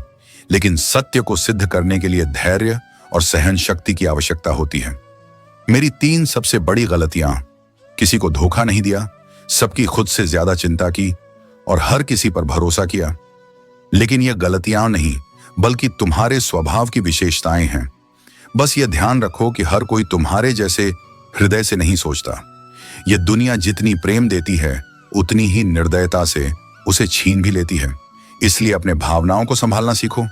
लेकिन सत्य को सिद्ध करने के लिए धैर्य और सहन शक्ति की आवश्यकता होती है। मेरी 3 सबसे बड़ी गलतियां: किसी को धोखा नहीं दिया, सबकी खुद से ज्यादा चिंता की और हर किसी पर भरोसा किया। लेकिन यह गलतियां नहीं, बल्कि तुम्हारे स्वभाव की विशेषताएं हैं। बस यह ध्यान रखो कि हर कोई तुम्हारे जैसे हृदय से नहीं सोचता। यह दुनिया जितनी प्रेम देती है, उतनी ही निर्दयता से उसे छीन भी लेती है। इसलिए अपने भावनाओं को संभालना सीखो,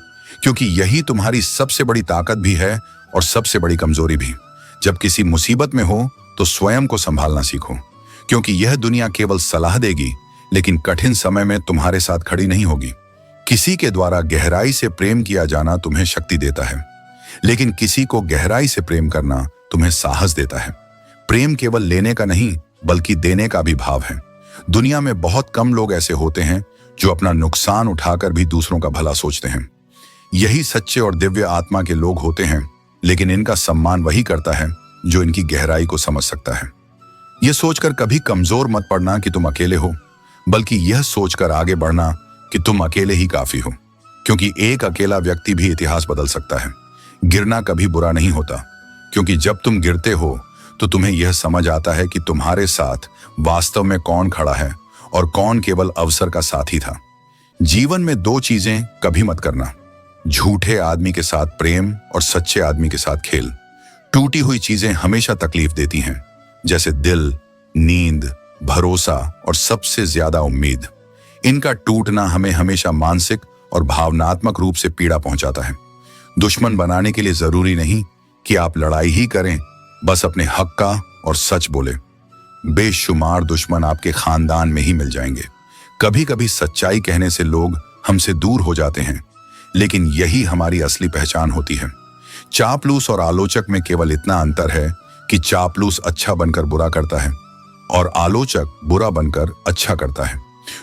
क्योंकि यही तुम्हारी सबसे बड़ी ताकत भी है और सबसे बड़ी कमजोरी भी। जब किसी मुसीबत में हो तो स्वयं को संभालना सीखो, क्योंकि यह दुनिया केवल सलाह देगी, लेकिन कठिन समय में तुम्हारे साथ खड़ी नहीं होगी। किसी के द्वारा गहराई से प्रेम किया जाना तुम्हें शक्ति देता है, लेकिन किसी को गहराई से प्रेम करना तुम्हें साहस देता है। प्रेम केवल लेने का नहीं, बल्कि देने का भी भाव है। दुनिया में बहुत कम लोग ऐसे होते हैं जो अपना नुकसान उठाकर भी दूसरों का भला सोचते हैं। यही सच्चे और दिव्य आत्मा के लोग होते हैं, लेकिन इनका सम्मान वही करता है जो इनकी गहराई को समझ सकता है। यह सोचकर कभी कमजोर मत पड़ना कि तुम अकेले हो, बल्कि यह सोचकर आगे बढ़ना कि तुम अकेले ही काफी हो, क्योंकि एक अकेला व्यक्ति भी इतिहास बदल सकता है। गिरना कभी बुरा नहीं होता, क्योंकि जब तुम गिरते हो तो तुम्हें यह समझ आता है कि तुम्हारे साथ वास्तव में कौन खड़ा है और कौन केवल अवसर का साथी था। जीवन में 2 चीजें कभी मत करना: झूठे आदमी के साथ प्रेम और सच्चे आदमी के साथ खेल। टूटी हुई चीजें हमेशा तकलीफ देती हैं, जैसे दिल, नींद, भरोसा और सबसे ज्यादा उम्मीद। इनका टूटना हमें हमेशा मानसिक और भावनात्मक रूप से पीड़ा पहुंचाता है। दुश्मन बनाने के लिए जरूरी नहीं कि आप लड़ाई ही करें, बस अपने हक का और सच बोले। बेशुमार दुश्मन आपके खानदान में ही मिल जाएंगे। कभी कभी सच्चाई कहने से लोग हमसे दूर हो जाते हैं, लेकिन यही हमारी असली पहचान होती है। चापलूस और आलोचक में केवल इतना अंतर है कि चापलूस अच्छा बनकर बुरा करता है और आलोचक बुरा बनकर अच्छा करता है।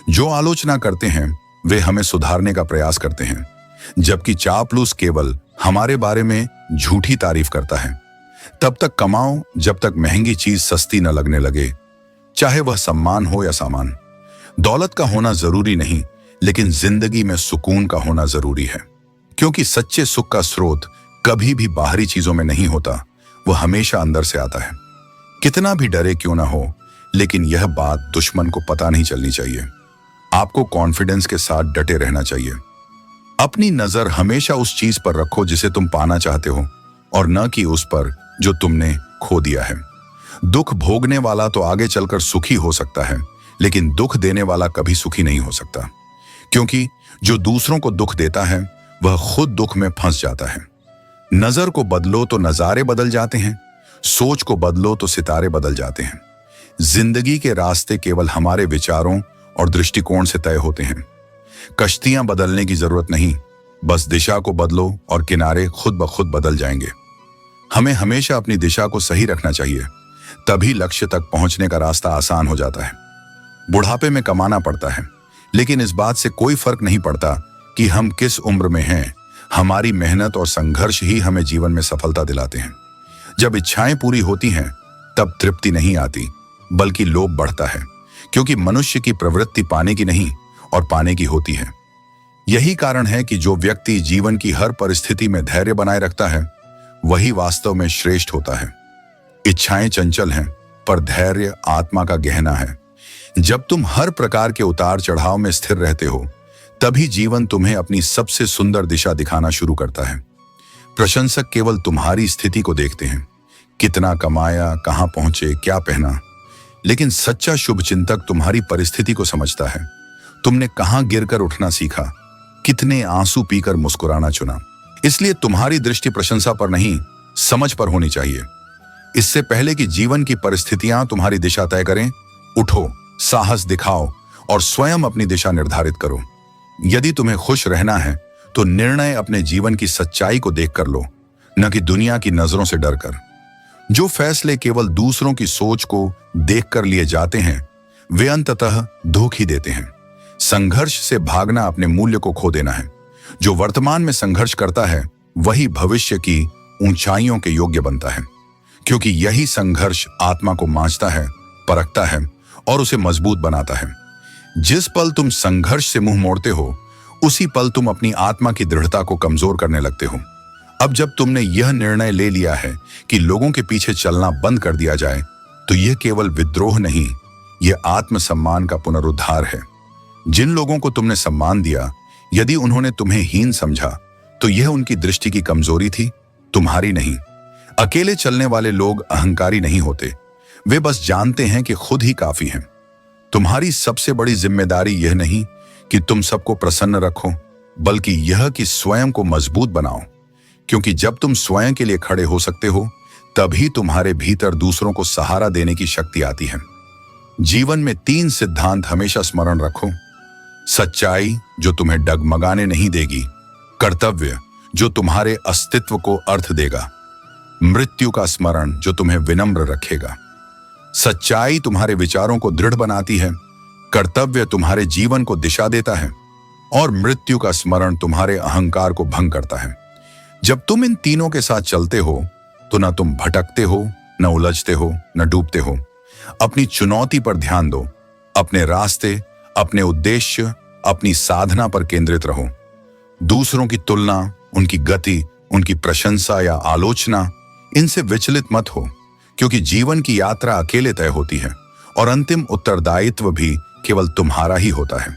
जो आलोचना करते हैं वे हमें सुधारने का प्रयास करते हैं, जबकि चापलूस केवल हमारे बारे में झूठी तारीफ करता है। तब तक कमाओ जब तक महंगी चीज सस्ती न लगने लगे, चाहे वह सम्मान हो या सामान। दौलत का होना जरूरी नहीं, लेकिन जिंदगी में सुकून का होना जरूरी है, क्योंकि सच्चे सुख का स्रोत कभी भी बाहरी चीजों में नहीं होता, वह हमेशा अंदर से आता है। कितना भी डरे क्यों ना हो, लेकिन यह बात दुश्मन को पता नहीं चलनी चाहिए। आपको कॉन्फिडेंस के साथ डटे रहना चाहिए। अपनी नजर हमेशा उस चीज पर रखो जिसे तुम पाना चाहते हो, और न कि उस पर जो तुमने खो दिया है। दुख भोगने वाला तो आगे चलकर सुखी हो सकता है, लेकिन दुख देने वाला कभी सुखी नहीं हो सकता, क्योंकि जो दूसरों को दुख देता है वह खुद दुख में फंस जाता है। नजर को बदलो तो नजारे बदल जाते हैं, सोच को बदलो तो सितारे बदल जाते हैं। जिंदगी के रास्ते केवल हमारे विचारों और दृष्टिकोण से तय होते हैं। कश्तियां बदलने की जरूरत नहीं, बस दिशा को बदलो और किनारे खुद ब खुद बदल जाएंगे। हमें हमेशा अपनी दिशा को सही रखना चाहिए, तभी लक्ष्य तक पहुंचने का रास्ता आसान हो जाता है। बुढ़ापे में कमाना पड़ता है, लेकिन इस बात से कोई फर्क नहीं पड़ता कि हम किस उम्र में हैं। हमारी मेहनत और संघर्ष ही हमें जीवन में सफलता दिलाते हैं। जब इच्छाएं पूरी होती हैं, तब तृप्ति नहीं आती, बल्कि लोभ बढ़ता है, क्योंकि मनुष्य की प्रवृत्ति पाने की नहीं और पाने की होती है। यही कारण है कि जो व्यक्ति जीवन की हर परिस्थिति में धैर्य बनाए रखता है, वही वास्तव में श्रेष्ठ होता है। इच्छाएं चंचल हैं, पर धैर्य आत्मा का गहना है। जब तुम हर प्रकार के उतार चढ़ाव में स्थिर रहते हो, तभी जीवन तुम्हें अपनी सबसे सुंदर दिशा दिखाना शुरू करता है। प्रशंसक केवल तुम्हारी स्थिति को देखते हैं, कितना कमाया, कहां पहुंचे, क्या पहना, लेकिन सच्चा शुभचिंतक तुम्हारी परिस्थिति को समझता है। तुमने कहां गिरकर उठना सीखा, कितने आंसू पीकर मुस्कुराना चुना। इसलिए तुम्हारी दृष्टि प्रशंसा पर नहीं, समझ पर होनी चाहिए। इससे पहले कि जीवन की परिस्थितियां तुम्हारी दिशा तय करें, उठो, साहस दिखाओ और स्वयं अपनी दिशा निर्धारित करो। यदि तुम्हें खुश रहना है तो निर्णय अपने जीवन की सच्चाई को देखकर लो, न कि दुनिया की नजरों से डरकर। जो फैसले केवल दूसरों की सोच को देखकर लिए जाते हैं, वे अंततः धोखा देते हैं। संघर्ष से भागना अपने मूल्य को खो देना है। जो वर्तमान में संघर्ष करता है वही भविष्य की ऊंचाइयों के योग्य बनता है, क्योंकि यही संघर्ष आत्मा को मांझता है, परखता है और उसे मजबूत बनाता है। जिस पल तुम संघर्ष से मुंह मोड़ते हो, उसी पल तुम अपनी आत्मा की दृढ़ता को कमजोर करने लगते हो। अब जब तुमने यह निर्णय ले लिया है कि लोगों के पीछे चलना बंद कर दिया जाए, तो यह केवल विद्रोह नहीं, यह आत्मसम्मान का पुनरुद्धार है। जिन लोगों को तुमने सम्मान दिया, यदि उन्होंने तुम्हें हीन समझा, तो यह उनकी दृष्टि की कमजोरी थी, तुम्हारी नहीं। अकेले चलने वाले लोग अहंकारी नहीं होते, वे बस जानते हैं कि खुद ही काफी हैं। तुम्हारी सबसे बड़ी जिम्मेदारी यह नहीं कि तुम सबको प्रसन्न रखो, बल्कि यह कि स्वयं को मजबूत बनाओ। क्योंकि जब तुम स्वयं के लिए खड़े हो सकते हो, तभी तुम्हारे भीतर दूसरों को सहारा देने की शक्ति आती है। जीवन में 3 सिद्धांत हमेशा स्मरण रखो। सच्चाई जो तुम्हें डगमगाने नहीं देगी, कर्तव्य जो तुम्हारे अस्तित्व को अर्थ देगा, मृत्यु का स्मरण जो तुम्हें विनम्र रखेगा। सच्चाई तुम्हारे विचारों को दृढ़ बनाती है, कर्तव्य तुम्हारे जीवन को दिशा देता है और मृत्यु का स्मरण तुम्हारे अहंकार को भंग करता है। जब तुम इन तीनों के साथ चलते हो, तो न तुम भटकते हो, न उलझते हो, न डूबते हो। अपनी चुनौती पर ध्यान दो, अपने रास्ते, अपने उद्देश्य, अपनी साधना पर केंद्रित रहो। दूसरों की तुलना, उनकी गति, उनकी प्रशंसा या आलोचना, इनसे विचलित मत हो, क्योंकि जीवन की यात्रा अकेले तय होती है और अंतिम उत्तरदायित्व भी केवल तुम्हारा ही होता है।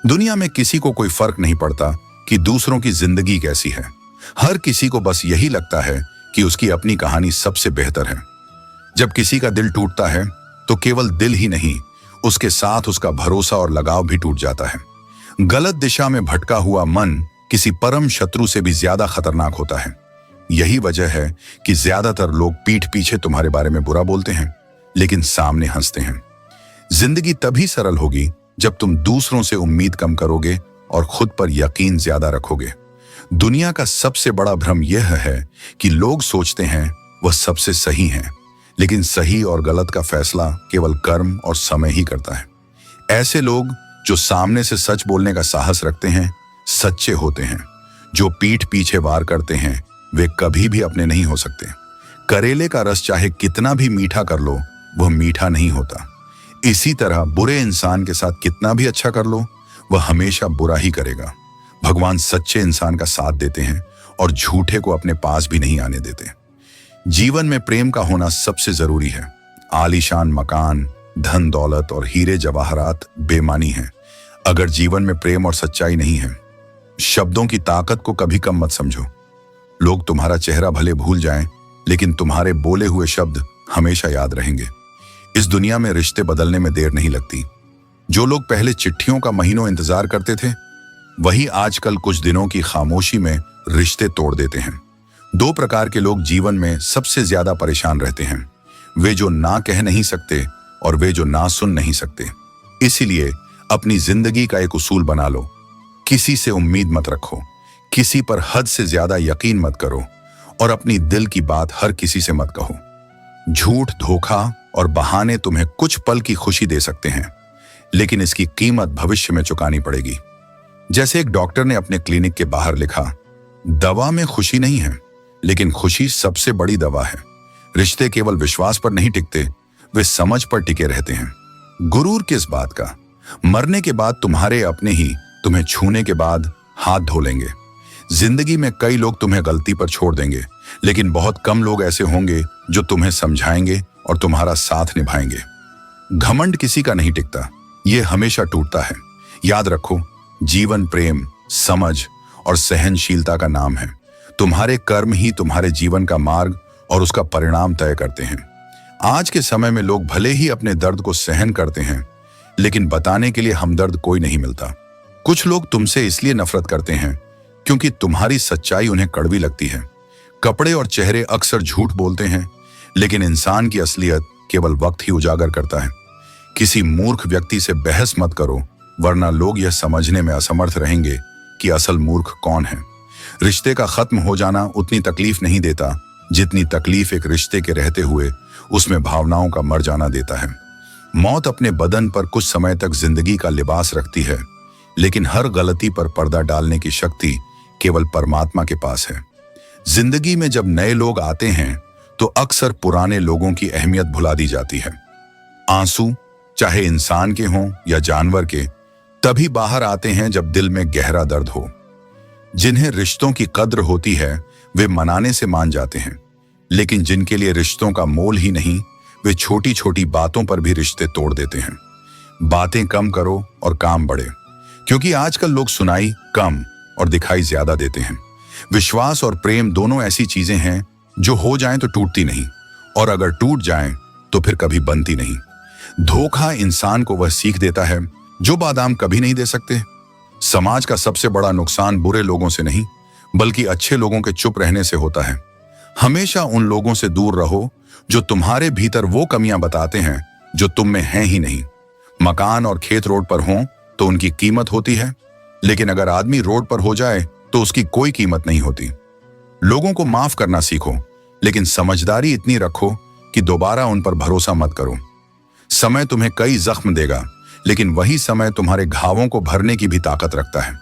दुनिया में किसी को कोई फर्क नहीं पड़ता कि दूसरों की जिंदगी कैसी है। हर किसी को बस यही लगता है कि उसकी अपनी कहानी सबसे बेहतर है। जब किसी का दिल टूटता है, तो केवल दिल ही नहीं, उसके साथ उसका भरोसा और लगाव भी टूट जाता है। गलत दिशा में भटका हुआ मन किसी परम शत्रु से भी ज्यादा खतरनाक होता है। यही वजह है कि ज्यादातर लोग पीठ पीछे तुम्हारे बारे में बुरा बोलते हैं, लेकिन सामने हंसते हैं। जिंदगी तभी सरल होगी जब तुम दूसरों से उम्मीद कम करोगे और खुद पर यकीन ज्यादा रखोगे। दुनिया का सबसे बड़ा भ्रम यह है कि लोग सोचते हैं वह सबसे सही हैं, लेकिन सही और गलत का फैसला केवल कर्म और समय ही करता है। ऐसे लोग जो सामने से सच बोलने का साहस रखते हैं, सच्चे होते हैं। जो पीठ पीछे वार करते हैं, वे कभी भी अपने नहीं हो सकते। करेले का रस चाहे कितना भी मीठा कर लो, वह मीठा नहीं होता। इसी तरह बुरे इंसान के साथ कितना भी अच्छा कर लो, वह हमेशा बुरा ही करेगा। भगवान सच्चे इंसान का साथ देते हैं और झूठे को अपने पास भी नहीं आने देते। जीवन में प्रेम का होना सबसे जरूरी है। आलीशान मकान, धन दौलत और हीरे जवाहरात बेमानी हैं, अगर जीवन में प्रेम और सच्चाई नहीं है। शब्दों की ताकत को कभी कम मत समझो। लोग तुम्हारा चेहरा भले भूल जाएं, लेकिन तुम्हारे बोले हुए शब्द हमेशा याद रहेंगे। इस दुनिया में रिश्ते बदलने में देर नहीं लगती। जो लोग पहले चिट्ठियों का महीनों इंतजार करते थे, वही आजकल कुछ दिनों की खामोशी में रिश्ते तोड़ देते हैं। 2 प्रकार के लोग जीवन में सबसे ज्यादा परेशान रहते हैं, वे जो ना कह नहीं सकते और वे जो ना सुन नहीं सकते। इसीलिए अपनी जिंदगी का एक उसूल बना लो, किसी से उम्मीद मत रखो, किसी पर हद से ज्यादा यकीन मत करो और अपनी दिल की बात हर किसी से मत कहो। झूठ, धोखा और बहाने तुम्हें कुछ पल की खुशी दे सकते हैं, लेकिन इसकी कीमत भविष्य में चुकानी पड़ेगी। जैसे एक डॉक्टर ने अपने क्लिनिक के बाहर लिखा, दवा में खुशी नहीं है, लेकिन खुशी सबसे बड़ी दवा है। रिश्ते केवल विश्वास पर नहीं टिकते, वे समझ पर टिके रहते हैं। गुरूर किस बात का? मरने के बाद तुम्हारे अपने ही तुम्हें छूने के बाद हाथ धो लेंगे। जिंदगी में कई लोग तुम्हें गलती पर छोड़ देंगे, लेकिन बहुत कम लोग ऐसे होंगे जो तुम्हें समझाएंगे और तुम्हारा साथ निभाएंगे। घमंड किसी का नहीं टिकता, यह हमेशा टूटता है। याद रखो, जीवन प्रेम, समझ और सहनशीलता का नाम है। तुम्हारे कर्म ही तुम्हारे जीवन का मार्ग और उसका परिणाम तय करते हैं। आज के समय में लोग भले ही अपने दर्द को सहन करते हैं, लेकिन बताने के लिए हमदर्द कोई नहीं मिलता। कुछ लोग तुमसे इसलिए नफरत करते हैं क्योंकि तुम्हारी सच्चाई उन्हें कड़वी लगती है। कपड़े और चेहरे अक्सर झूठ बोलते हैं, लेकिन इंसान की असलियत केवल वक्त ही उजागर करता है। किसी मूर्ख व्यक्ति से बहस मत करो, वरना लोग यह समझने में असमर्थ रहेंगे कि असल मूर्ख कौन है। रिश्ते का खत्म हो जाना उतनी तकलीफ नहीं देता जितनी तकलीफ एक रिश्ते के रहते हुए उसमें भावनाओं का मर जाना देता है। मौत अपने बदन पर कुछ समय तक जिंदगी का लिबास रखती है, लेकिन हर गलती पर पर्दा डालने की शक्ति केवल परमात्मा के पास है। जिंदगी में जब नए लोग आते हैं तो अक्सर पुराने लोगों की अहमियत भुला दी जाती है। आंसू, चाहे इंसान के हों या जानवर के, तभी बाहर आते हैं जब दिल में गहरा दर्द हो। जिन्हें रिश्तों की कद्र होती है वे मनाने से मान जाते हैं, लेकिन जिनके लिए रिश्तों का मोल ही नहीं, वे छोटी छोटी बातों पर भी रिश्ते तोड़ देते हैं। बातें कम करो और काम बढ़े, क्योंकि आजकल लोग सुनाई कम और दिखाई ज्यादा देते हैं। विश्वास और प्रेम दोनों ऐसी चीजें हैं जो हो जाएं तो टूटती नहीं, और अगर टूट जाएं तो फिर कभी बनती नहीं। धोखा इंसान को वह सीख देता है जो बादाम कभी नहीं दे सकते। समाज का सबसे बड़ा नुकसान बुरे लोगों से नहीं, बल्कि अच्छे लोगों के चुप रहने से होता है। हमेशा उन लोगों से दूर रहो जो तुम्हारे भीतर वो कमियां बताते हैं जो तुम में हैं ही नहीं। मकान और खेत रोड पर हों तो उनकी कीमत होती है, लेकिन अगर आदमी रोड पर हो जाए तो उसकी कोई कीमत नहीं होती। लोगों को माफ करना सीखो, लेकिन समझदारी इतनी रखो कि दोबारा उन पर भरोसा मत करो। समय तुम्हें कई जख्म देगा, लेकिन वही समय तुम्हारे घावों को भरने की भी ताकत रखता है।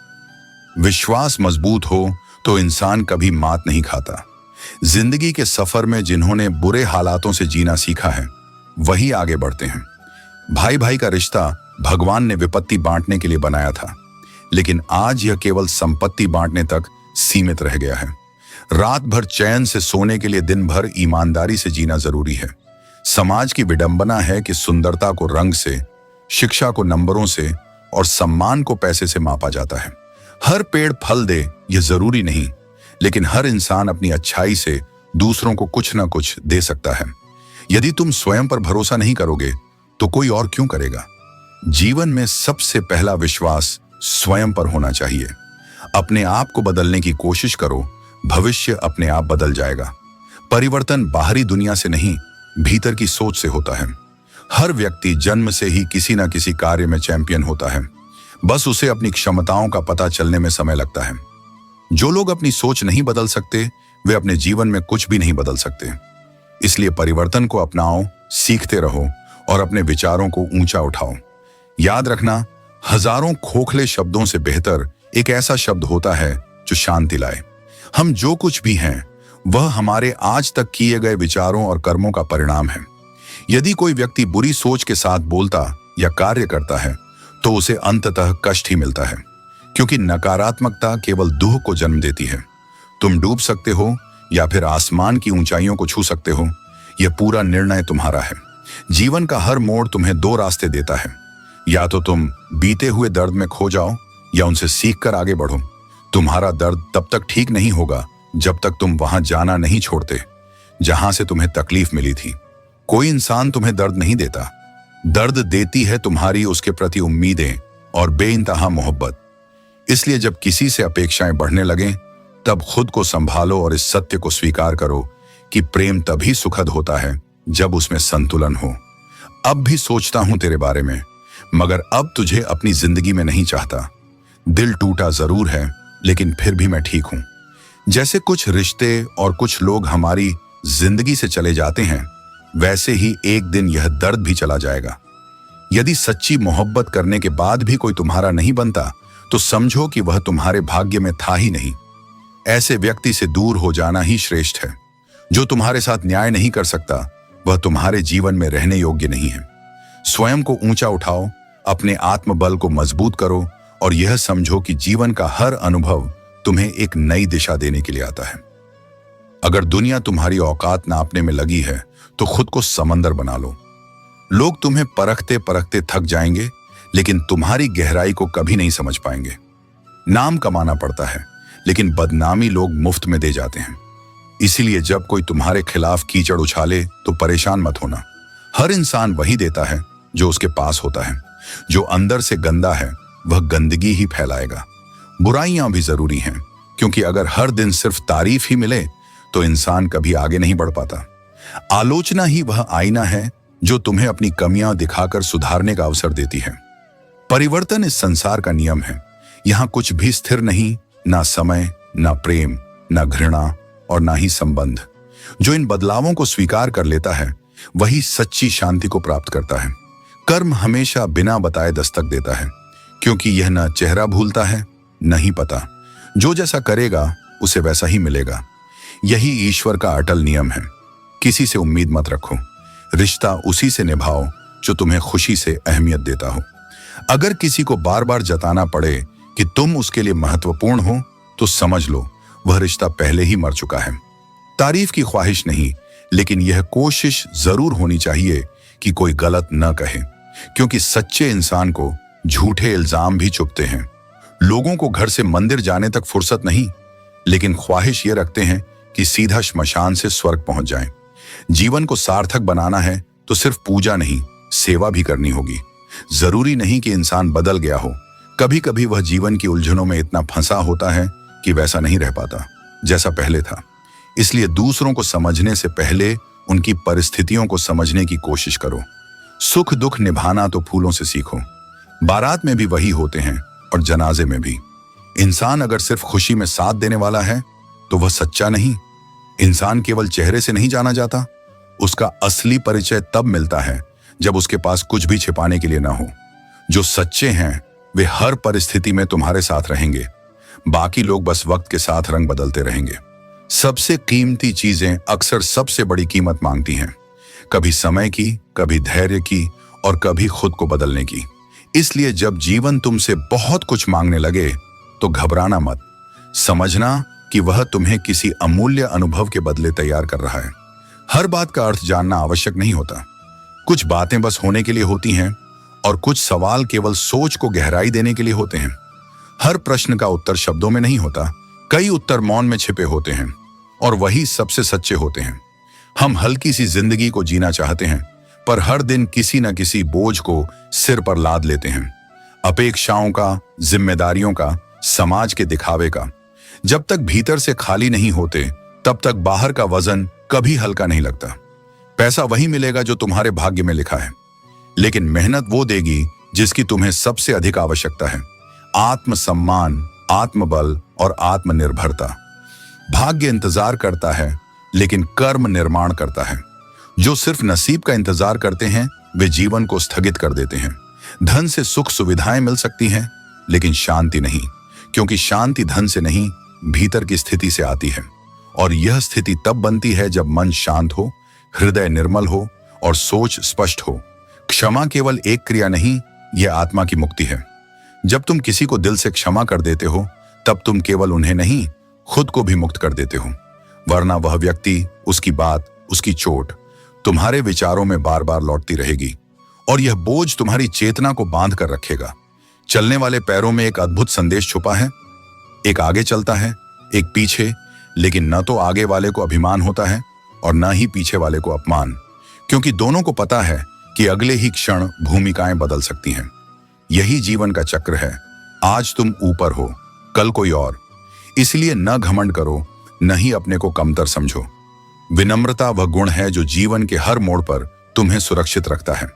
विश्वास मजबूत हो तो इंसान कभी मात नहीं खाता। जिंदगी के सफर में जिन्होंने बुरे हालातों से जीना सीखा है, वही आगे बढ़ते हैं। भाई भाई का रिश्ता भगवान ने विपत्ति बांटने के लिए बनाया था, लेकिन आज यह केवल संपत्ति बांटने तक सीमित रह गया है। रात भर चैन से सोने के लिए दिन भर ईमानदारी से जीना जरूरी है। समाज की विडंबना है कि सुंदरता को रंग से, शिक्षा को नंबरों से और सम्मान को पैसे से मापा जाता है। हर पेड़ फल दे यह जरूरी नहीं, लेकिन हर इंसान अपनी अच्छाई से दूसरों को कुछ ना कुछ दे सकता है। यदि तुम स्वयं पर भरोसा नहीं करोगे तो कोई और क्यों करेगा। जीवन में सबसे पहला विश्वास स्वयं पर होना चाहिए। अपने आप को बदलने की कोशिश करो, भविष्य अपने आप बदल जाएगा। परिवर्तन बाहरी दुनिया से नहीं, भीतर की सोच से होता है। हर व्यक्ति जन्म से ही किसी न किसी कार्य में चैंपियन होता है, बस उसे अपनी क्षमताओं का पता चलने में समय लगता है। जो लोग अपनी सोच नहीं बदल सकते, वे अपने जीवन में कुछ भी नहीं बदल सकते। इसलिए परिवर्तन को अपनाओ, सीखते रहो और अपने विचारों को ऊंचा उठाओ। याद रखना, हजारों खोखले शब्दों से बेहतर एक ऐसा शब्द होता है जो शांति लाए। हम जो कुछ भी हैं, वह हमारे आज तक किए गए विचारों और कर्मों का परिणाम है। यदि कोई व्यक्ति बुरी सोच के साथ बोलता या कार्य करता है, तो उसे अंततः कष्ट ही मिलता है, क्योंकि नकारात्मकता केवल दुख को जन्म देती है। तुम डूब सकते हो या फिर आसमान की ऊंचाइयों को छू सकते हो, यह पूरा निर्णय तुम्हारा है। जीवन का हर मोड़ तुम्हें दो रास्ते देता है, या तो तुम बीते हुए दर्द में खो जाओ या उनसे सीखकर आगे बढ़ो। तुम्हारा दर्द तब तक ठीक नहीं होगा जब तक तुम वहां जाना नहीं छोड़ते जहां से तुम्हें तकलीफ मिली थी। कोई इंसान तुम्हें दर्द नहीं देता, दर्द देती है तुम्हारी उसके प्रति उम्मीदें और बेइंतहा मोहब्बत। इसलिए जब किसी से अपेक्षाएं बढ़ने लगें, तब खुद को संभालो और इस सत्य को स्वीकार करो कि प्रेम तभी सुखद होता है जब उसमें संतुलन हो। अब भी सोचता हूं तेरे बारे में, मगर अब तुझे अपनी जिंदगी में नहीं चाहता। दिल टूटा जरूर है, लेकिन फिर भी मैं ठीक हूं। जैसे कुछ रिश्ते और कुछ लोग हमारी जिंदगी से चले जाते हैं, वैसे ही एक दिन यह दर्द भी चला जाएगा। यदि सच्ची मोहब्बत करने के बाद भी कोई तुम्हारा नहीं बनता, तो समझो कि वह तुम्हारे भाग्य में था ही नहीं। ऐसे व्यक्ति से दूर हो जाना ही श्रेष्ठ है। जो तुम्हारे साथ न्याय नहीं कर सकता, वह तुम्हारे जीवन में रहने योग्य नहीं है। स्वयं को ऊंचा उठाओ, अपने आत्मबल को मजबूत करो और यह समझो कि जीवन का हर अनुभव तुम्हें एक नई दिशा देने के लिए आता है। अगर दुनिया तुम्हारी औकात नापने में लगी है, तो खुद को समंदर बना लो। लोग तुम्हें परखते परखते थक जाएंगे, लेकिन तुम्हारी गहराई को कभी नहीं समझ पाएंगे। नाम कमाना पड़ता है, लेकिन बदनामी लोग मुफ्त में दे जाते हैं। इसीलिए जब कोई तुम्हारे खिलाफ कीचड़ उछाले तो परेशान मत होना। हर इंसान वही देता है जो उसके पास होता है। जो अंदर से गंदा है वह गंदगी ही फैलाएगा। बुराइयां भी जरूरी हैं, क्योंकि अगर हर दिन सिर्फ तारीफ ही मिले तो इंसान कभी आगे नहीं बढ़ पाता। आलोचना ही वह आईना है जो तुम्हें अपनी कमियां दिखाकर सुधारने का अवसर देती है। परिवर्तन इस संसार का नियम है। यहां कुछ भी स्थिर नहीं, ना समय, ना प्रेम, ना घृणा और ना ही संबंध। जो इन बदलावों को स्वीकार कर लेता है वही सच्ची शांति को प्राप्त करता है। कर्म हमेशा बिना बताए दस्तक देता है, क्योंकि यह न चेहरा भूलता है न ही पता। जो जैसा करेगा उसे वैसा ही मिलेगा। यही ईश्वर का अटल नियम है। किसी से उम्मीद मत रखो। रिश्ता उसी से निभाओ जो तुम्हें खुशी से अहमियत देता हो। अगर किसी को बार बार जताना पड़े कि तुम उसके लिए महत्वपूर्ण हो तो समझ लो वह रिश्ता पहले ही मर चुका है। तारीफ की ख्वाहिश नहीं, लेकिन यह कोशिश जरूर होनी चाहिए कि कोई गलत न कहे, क्योंकि सच्चे इंसान को झूठे इल्जाम भी चुभते हैं। लोगों को घर से मंदिर जाने तक फुर्सत नहीं, लेकिन ख्वाहिश ये रखते हैं कि सीधा श्मशान से स्वर्ग पहुंच जाएं। जीवन को सार्थक बनाना है तो सिर्फ पूजा नहीं, सेवा भी करनी होगी। जरूरी नहीं कि इंसान बदल गया हो। कभी कभी वह जीवन की उलझनों में इतना फंसा होता है कि वैसा नहीं रह पाता जैसा पहले था। इसलिए दूसरों को समझने से पहले उनकी परिस्थितियों को समझने की कोशिश करो। सुख दुख निभाना तो फूलों से सीखो। बारात में भी वही होते हैं और जनाजे में भी। इंसान अगर सिर्फ खुशी में साथ देने वाला है तो वह सच्चा नहीं। इंसान केवल चेहरे से नहीं जाना जाता। उसका असली परिचय तब मिलता है जब उसके पास कुछ भी छिपाने के लिए ना हो। जो सच्चे हैं वे हर परिस्थिति में तुम्हारे साथ रहेंगे। बाकी लोग बस वक्त के साथ रंग बदलते रहेंगे। सबसे कीमती चीजें अक्सर सबसे बड़ी कीमत मांगती हैं, कभी समय की, कभी धैर्य की और कभी खुद को बदलने की। इसलिए जब जीवन तुमसे बहुत कुछ मांगने लगे तो घबराना मत। समझना कि वह तुम्हें किसी अमूल्य अनुभव के बदले तैयार कर रहा है। हर बात का अर्थ जानना आवश्यक नहीं होता। कुछ बातें बस होने के लिए होती हैं और कुछ सवाल केवल सोच को गहराई देने के लिए होते हैं। हर प्रश्न का उत्तर शब्दों में नहीं होता। कई उत्तर मौन में छिपे होते हैं और वही सबसे सच्चे होते हैं। हम हल्की सी जिंदगी को जीना चाहते हैं, पर हर दिन किसी न किसी बोझ को सिर पर लाद लेते हैं। अपेक्षाओं का, जिम्मेदारियों का, समाज के दिखावे का। जब तक भीतर से खाली नहीं होते तब तक बाहर का वजन कभी हल्का नहीं लगता। पैसा वही मिलेगा जो तुम्हारे भाग्य में लिखा है, लेकिन मेहनत वो देगी जिसकी तुम्हें सबसे अधिक आवश्यकता है। आत्मसम्मान, आत्मबल और आत्मनिर्भरता। भाग्य इंतजार करता है, लेकिन कर्म निर्माण करता है। जो सिर्फ नसीब का इंतजार करते हैं वे जीवन को स्थगित कर देते हैं। धन से सुख सुविधाएं मिल सकती हैं, लेकिन शांति नहीं, क्योंकि शांति धन से नहीं, भीतर की स्थिति से आती है। और यह स्थिति तब बनती है जब मन शांत हो, हृदय निर्मल हो और सोच स्पष्ट हो। क्षमा केवल एक क्रिया नहीं, यह आत्मा की मुक्ति है। जब तुम किसी को दिल से क्षमा कर देते हो तब तुम केवल उन्हें नहीं, खुद को भी मुक्त कर देते हो। वरना वह व्यक्ति, उसकी बात, उसकी चोट तुम्हारे विचारों में बार बार लौटती रहेगी और यह बोझ तुम्हारी चेतना को बांध कर रखेगा। चलने वाले पैरों में एक अद्भुत संदेश छुपा है। एक आगे चलता है, एक पीछे, लेकिन न तो आगे वाले को अभिमान होता है और न ही पीछे वाले को अपमान, क्योंकि दोनों को पता है कि अगले ही क्षण भूमिकाएं बदल सकती हैं। यही जीवन का चक्र है। आज तुम ऊपर हो, कल कोई और। इसलिए न घमंड करो, न ही अपने को कमतर समझो। विनम्रता वह गुण है जो जीवन के हर मोड़ पर तुम्हें सुरक्षित रखता है,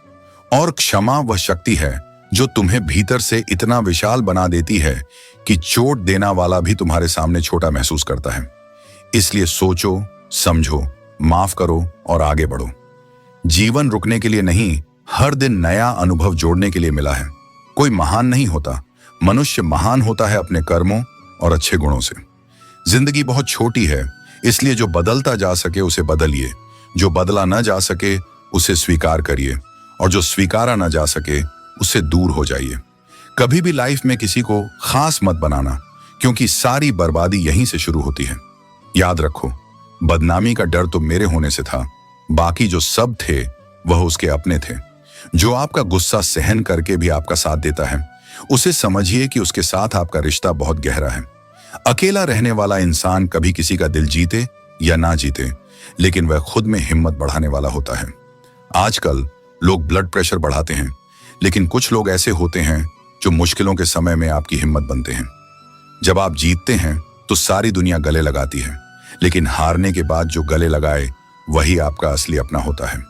और क्षमा वह शक्ति है जो तुम्हें भीतर से इतना विशाल बना देती है कि चोट देना वाला भी तुम्हारे सामने छोटा महसूस करता है। इसलिए सोचो, समझो, माफ करो और आगे बढ़ो। जीवन रुकने के लिए नहीं, हर दिन नया अनुभव जोड़ने के लिए मिला है। कोई महान नहीं होता, मनुष्य महान होता है अपने कर्मों और अच्छे गुणों से। जिंदगी बहुत छोटी है, इसलिए जो बदलता जा सके उसे बदलिए, जो बदला न जा सके उसे स्वीकार करिए, और जो स्वीकारा न जा सके उससे दूर हो जाइए। कभी भी लाइफ में किसी को खास मत बनाना, क्योंकि सारी बर्बादी यहीं से शुरू होती है। याद रखो, बदनामी का डर तो मेरे होने से था, बाकी जो सब थे वह उसके अपने थे। जो आपका गुस्सा सहन करके भी आपका साथ देता है, उसे समझिए कि उसके साथ आपका रिश्ता बहुत गहरा है। अकेला रहने वाला इंसान कभी किसी का दिल जीते या ना जीते, लेकिन वह खुद में हिम्मत बढ़ाने वाला होता है। आजकल लोग ब्लड प्रेशर बढ़ाते हैं, लेकिन कुछ लोग ऐसे होते हैं जो मुश्किलों के समय में आपकी हिम्मत बनते हैं। जब आप जीतते हैं तो सारी दुनिया गले लगाती है, लेकिन हारने के बाद जो गले लगाए वही आपका असली अपना होता है।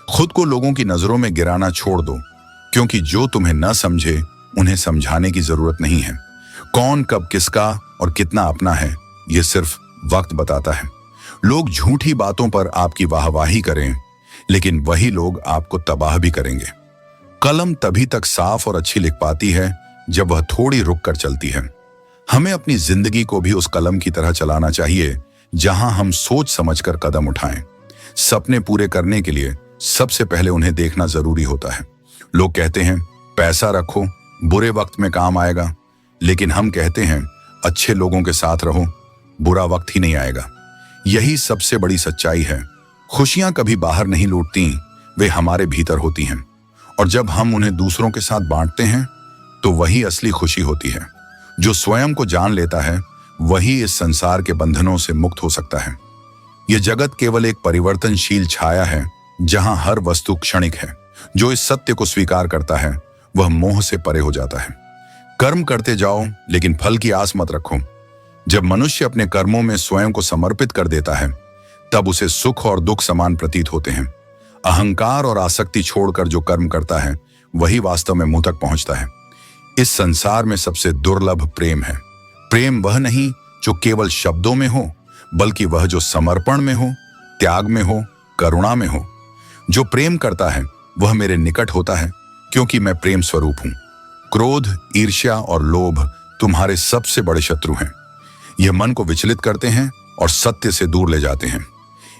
खुद को लोगों की नजरों में गिराना छोड़ दो, क्योंकि जो तुम्हें न समझे उन्हें समझाने की जरूरत नहीं है। कौन कब किसका और कितना अपना है, ये सिर्फ वक्त बताता है। लोग झूठी बातों पर आपकी वाहवाही करें, लेकिन वही लोग आपको तबाह भी करेंगे। कलम तभी तक साफ और अच्छी लिख पाती है जब वह थोड़ी रुक कर चलती है। हमें अपनी जिंदगी को भी उस कलम की तरह चलाना चाहिए जहां हम सोच समझकर कदम उठाएं। सपने पूरे करने के लिए सबसे पहले उन्हें देखना जरूरी होता है। लोग कहते हैं पैसा रखो, बुरे वक्त में काम आएगा, लेकिन हम कहते हैं अच्छे लोगों के साथ रहो, बुरा वक्त ही नहीं आएगा। यही सबसे बड़ी सच्चाई है। खुशियां कभी बाहर नहीं लौटती, वे हमारे भीतर होती हैं, और जब हम उन्हें दूसरों के साथ बांटते हैं तो वही असली खुशी होती है। जो स्वयं को जान लेता है वही इस संसार के बंधनों से मुक्त हो सकता है। यह जगत केवल एक परिवर्तनशील छाया है जहां हर वस्तु क्षणिक है। जो इस सत्य को स्वीकार करता है वह मोह से परे हो जाता है। कर्म करते जाओ, लेकिन फल की आस मत रखो। जब मनुष्य अपने कर्मों में स्वयं को समर्पित कर देता है तब उसे सुख और दुख समान प्रतीत होते हैं। अहंकार और आसक्ति छोड़कर जो कर्म करता है वही वास्तव में मुंह तक पहुंचता है। इस संसार में सबसे दुर्लभ प्रेम है। प्रेम वह नहीं जो केवल शब्दों में हो, बल्कि वह जो समर्पण में हो, त्याग में हो, करुणा में हो। जो प्रेम करता है वह मेरे निकट होता है, क्योंकि मैं प्रेम स्वरूप हूं। क्रोध, ईर्ष्या और लोभ तुम्हारे सबसे बड़े शत्रु हैं। यह मन को विचलित करते हैं और सत्य से दूर ले जाते हैं।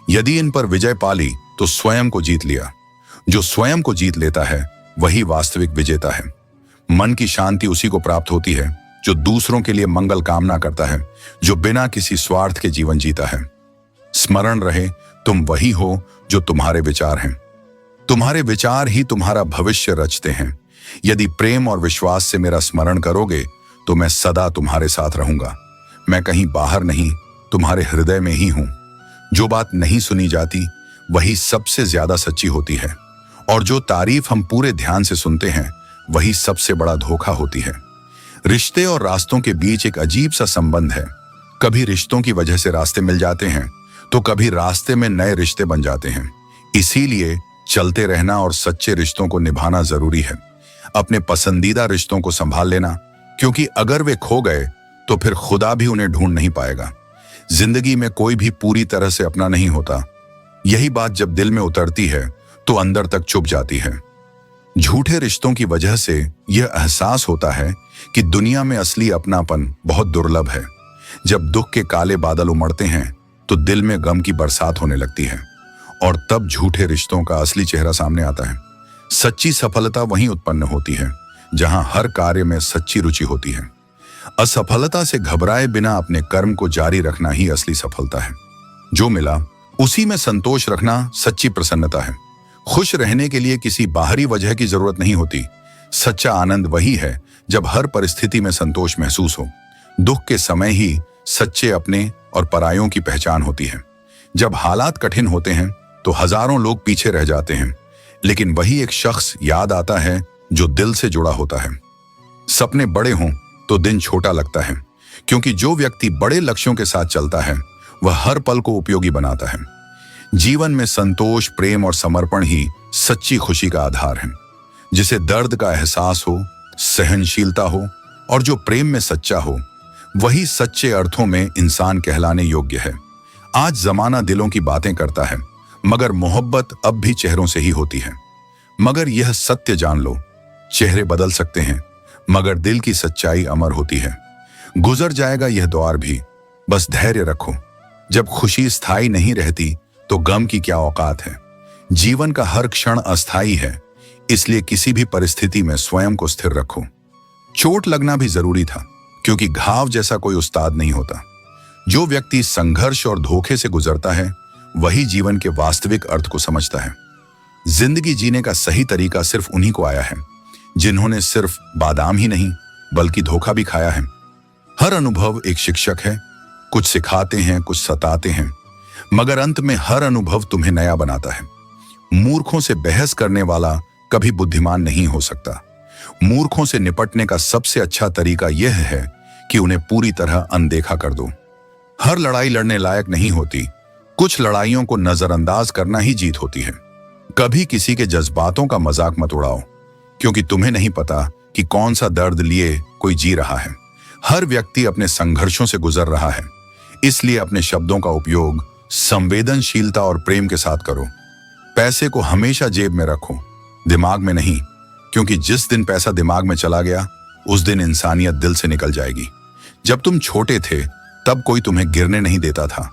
यदि इन पर विजय पाली तो स्वयं को जीत लिया। जो स्वयं को जीत लेता है वही वास्तविक विजेता है। मन की शांति उसी को प्राप्त होती है जो दूसरों के लिए मंगल कामना करता है, जो बिना किसी स्वार्थ के जीवन जीता है। स्मरण रहे, तुम वही हो जो तुम्हारे विचार हैं। तुम्हारे विचार ही तुम्हारा भविष्य रचते हैं। यदि प्रेम और विश्वास से मेरा स्मरण करोगे तो मैं सदा तुम्हारे साथ रहूंगा। मैं कहीं बाहर नहीं, तुम्हारे हृदय में ही हूं। जो बात नहीं सुनी जाती वही सबसे ज्यादा सच्ची होती है, और जो तारीफ हम पूरे ध्यान से सुनते हैं वही सबसे बड़ा धोखा होती है। रिश्ते और रास्तों के बीच एक अजीब सा संबंध है। कभी रिश्तों की वजह से रास्ते मिल जाते हैं तो कभी रास्ते में नए रिश्ते बन जाते हैं। इसीलिए चलते रहना और सच्चे रिश्तों को निभाना जरूरी है। अपने पसंदीदा रिश्तों को संभाल लेना, क्योंकि अगर वे खो गए तो फिर खुदा भी उन्हें ढूंढ नहीं पाएगा। जिंदगी में कोई भी पूरी तरह से अपना नहीं होता। यही बात जब दिल में उतरती है तो अंदर तक चुभ जाती है। झूठे रिश्तों की वजह से यह एहसास होता है कि दुनिया में असली अपनापन बहुत दुर्लभ है। जब दुख के काले बादल उमड़ते हैं तो दिल में गम की बरसात होने लगती है, और तब झूठे रिश्तों का असली चेहरा सामने आता है। सच्ची सफलता वहीं उत्पन्न होती है जहां हर कार्य में सच्ची रुचि होती है। असफलता से घबराए बिना अपने कर्म को जारी रखना ही असली सफलता है। जो मिला उसी में संतोष रखना सच्ची प्रसन्नता है। खुश रहने के लिए किसी बाहरी वजह की जरूरत नहीं होती। सच्चा आनंद वही है जब हर परिस्थिति में संतोष महसूस हो। दुख के समय ही सच्चे अपने और परायों की पहचान होती है। जब हालात कठिन होते हैं तो हजारों लोग पीछे रह जाते हैं, लेकिन वही एक शख्स याद आता है जो दिल से जुड़ा होता है। सपने बड़े हों तो दिन छोटा लगता है, क्योंकि जो व्यक्ति बड़े लक्ष्यों के साथ चलता है वह हर पल को उपयोगी बनाता है। जीवन में संतोष, प्रेम और समर्पण ही सच्ची खुशी का आधार है। जिसे दर्द का एहसास हो, सहनशीलता हो और जो प्रेम में सच्चा हो, वही सच्चे अर्थों में इंसान कहलाने योग्य है। आज जमाना दिलों की बातें करता है, मगर मोहब्बत अब भी चेहरों से ही होती है। मगर यह सत्य जान लो, चेहरे बदल सकते हैं मगर दिल की सच्चाई अमर होती है। गुजर जाएगा यह दौर भी, बस धैर्य रखो। जब खुशी स्थायी नहीं रहती तो गम की क्या औकात है। जीवन का हर क्षण अस्थायी है, इसलिए किसी भी परिस्थिति में स्वयं को स्थिर रखो। चोट लगना भी जरूरी था, क्योंकि घाव जैसा कोई उस्ताद नहीं होता। जो व्यक्ति संघर्ष और धोखे से गुजरता है वही जीवन के वास्तविक अर्थ को समझता है। जिंदगी जीने का सही तरीका सिर्फ उन्हीं को आया है जिन्होंने सिर्फ बादाम ही नहीं बल्कि धोखा भी खाया है। हर अनुभव एक शिक्षक है, कुछ सिखाते हैं, कुछ सताते हैं, मगर अंत में हर अनुभव तुम्हें नया बनाता है। मूर्खों से बहस करने वाला कभी बुद्धिमान नहीं हो सकता। मूर्खों से निपटने का सबसे अच्छा तरीका यह है कि उन्हें पूरी तरह अनदेखा कर दो। हर लड़ाई लड़ने लायक नहीं होती, कुछ लड़ाइयों को नजरअंदाज करना ही जीत होती है। कभी किसी के जज्बातों का मजाक मत उड़ाओ, क्योंकि तुम्हें नहीं पता कि कौन सा दर्द लिए कोई जी रहा है। हर व्यक्ति अपने संघर्षों से गुजर रहा है, इसलिए अपने शब्दों का उपयोग संवेदनशीलता और प्रेम के साथ करो। पैसे को हमेशा जेब में रखो, दिमाग में नहीं, क्योंकि जिस दिन पैसा दिमाग में चला गया उस दिन इंसानियत दिल से निकल जाएगी। जब तुम छोटे थे तब कोई तुम्हें गिरने नहीं देता था,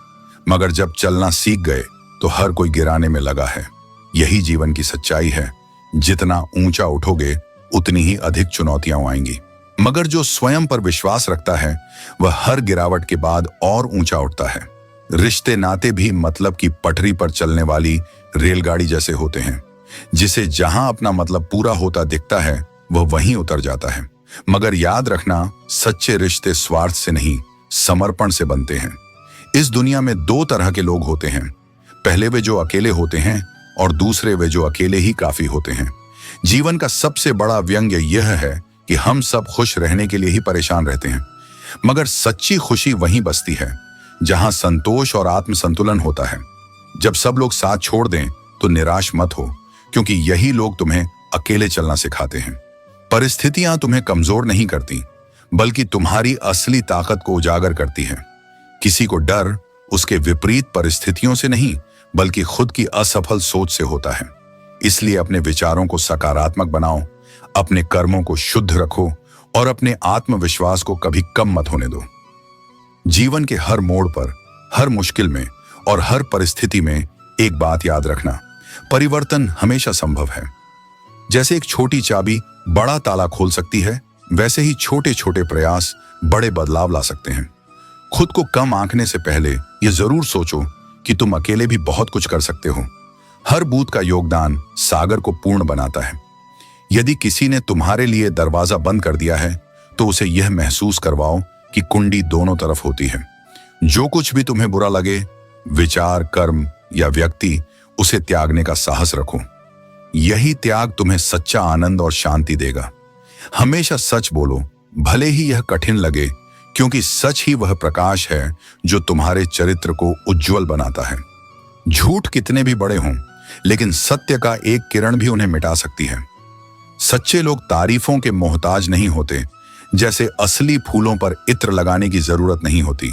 मगर जब चलना सीख गए तो हर कोई गिराने में लगा है। यही जीवन की सच्चाई है। जितना ऊंचा उठोगे उतनी ही अधिक चुनौतियां आएंगी, मगर जो स्वयं पर विश्वास रखता है वह हर गिरावट के बाद और ऊंचा उठता है। रिश्ते नाते भी मतलब की पटरी पर चलने वाली रेलगाड़ी जैसे होते हैं, जिसे जहां अपना मतलब पूरा होता दिखता है वह वहीं उतर जाता है। मगर याद रखना, सच्चे रिश्ते स्वार्थ से नहीं, समर्पण से बनते हैं। इस दुनिया में दो तरह के लोग होते हैं, पहले वे जो अकेले होते हैं और दूसरे वे जो अकेले ही काफी होते हैं। जीवन का सबसे बड़ा व्यंग्य यह है कि हम सब खुश रहने के लिए ही परेशान रहते हैं, मगर सच्ची खुशी वहीं बसती है जहां संतोष और आत्मसंतुलन होता है। जब सब लोग साथ छोड़ दें तो निराश मत हो, क्योंकि यही लोग तुम्हें अकेले चलना सिखाते हैं। परिस्थितियां तुम्हें कमजोर नहीं करती, बल्कि तुम्हारी असली ताकत को उजागर करती हैं। किसी को डर उसके विपरीत परिस्थितियों से नहीं, बल्कि खुद की असफल सोच से होता है। इसलिए अपने विचारों को सकारात्मक बनाओ, अपने कर्मों को शुद्ध रखो और अपने आत्मविश्वास को कभी कम मत होने दो। जीवन के हर मोड़ पर, हर मुश्किल में और हर परिस्थिति में एक बात याद रखना, परिवर्तन हमेशा संभव है। जैसे एक छोटी चाबी बड़ा ताला खोल सकती है, वैसे ही छोटे छोटे प्रयास बड़े बदलाव ला सकते हैं। खुद को कम आंकने से पहले यह जरूर सोचो कि तुम अकेले भी बहुत कुछ कर सकते हो। हर बूंद का योगदान सागर को पूर्ण बनाता है। यदि किसी ने तुम्हारे लिए दरवाजा बंद कर दिया है तो उसे यह महसूस करवाओ कि कुंडी दोनों तरफ होती है। जो कुछ भी तुम्हें बुरा लगे, विचार, कर्म या व्यक्ति, उसे त्यागने का साहस रखो। यही त्याग तुम्हें सच्चा आनंद और शांति देगा। हमेशा सच बोलो, भले ही यह कठिन लगे, क्योंकि सच ही वह प्रकाश है जो तुम्हारे चरित्र को उज्जवल बनाता है। झूठ कितने भी बड़े हों, लेकिन सत्य का एक किरण भी उन्हें मिटा सकती है। सच्चे लोग तारीफों के मोहताज नहीं होते, जैसे असली फूलों पर इत्र लगाने की जरूरत नहीं होती।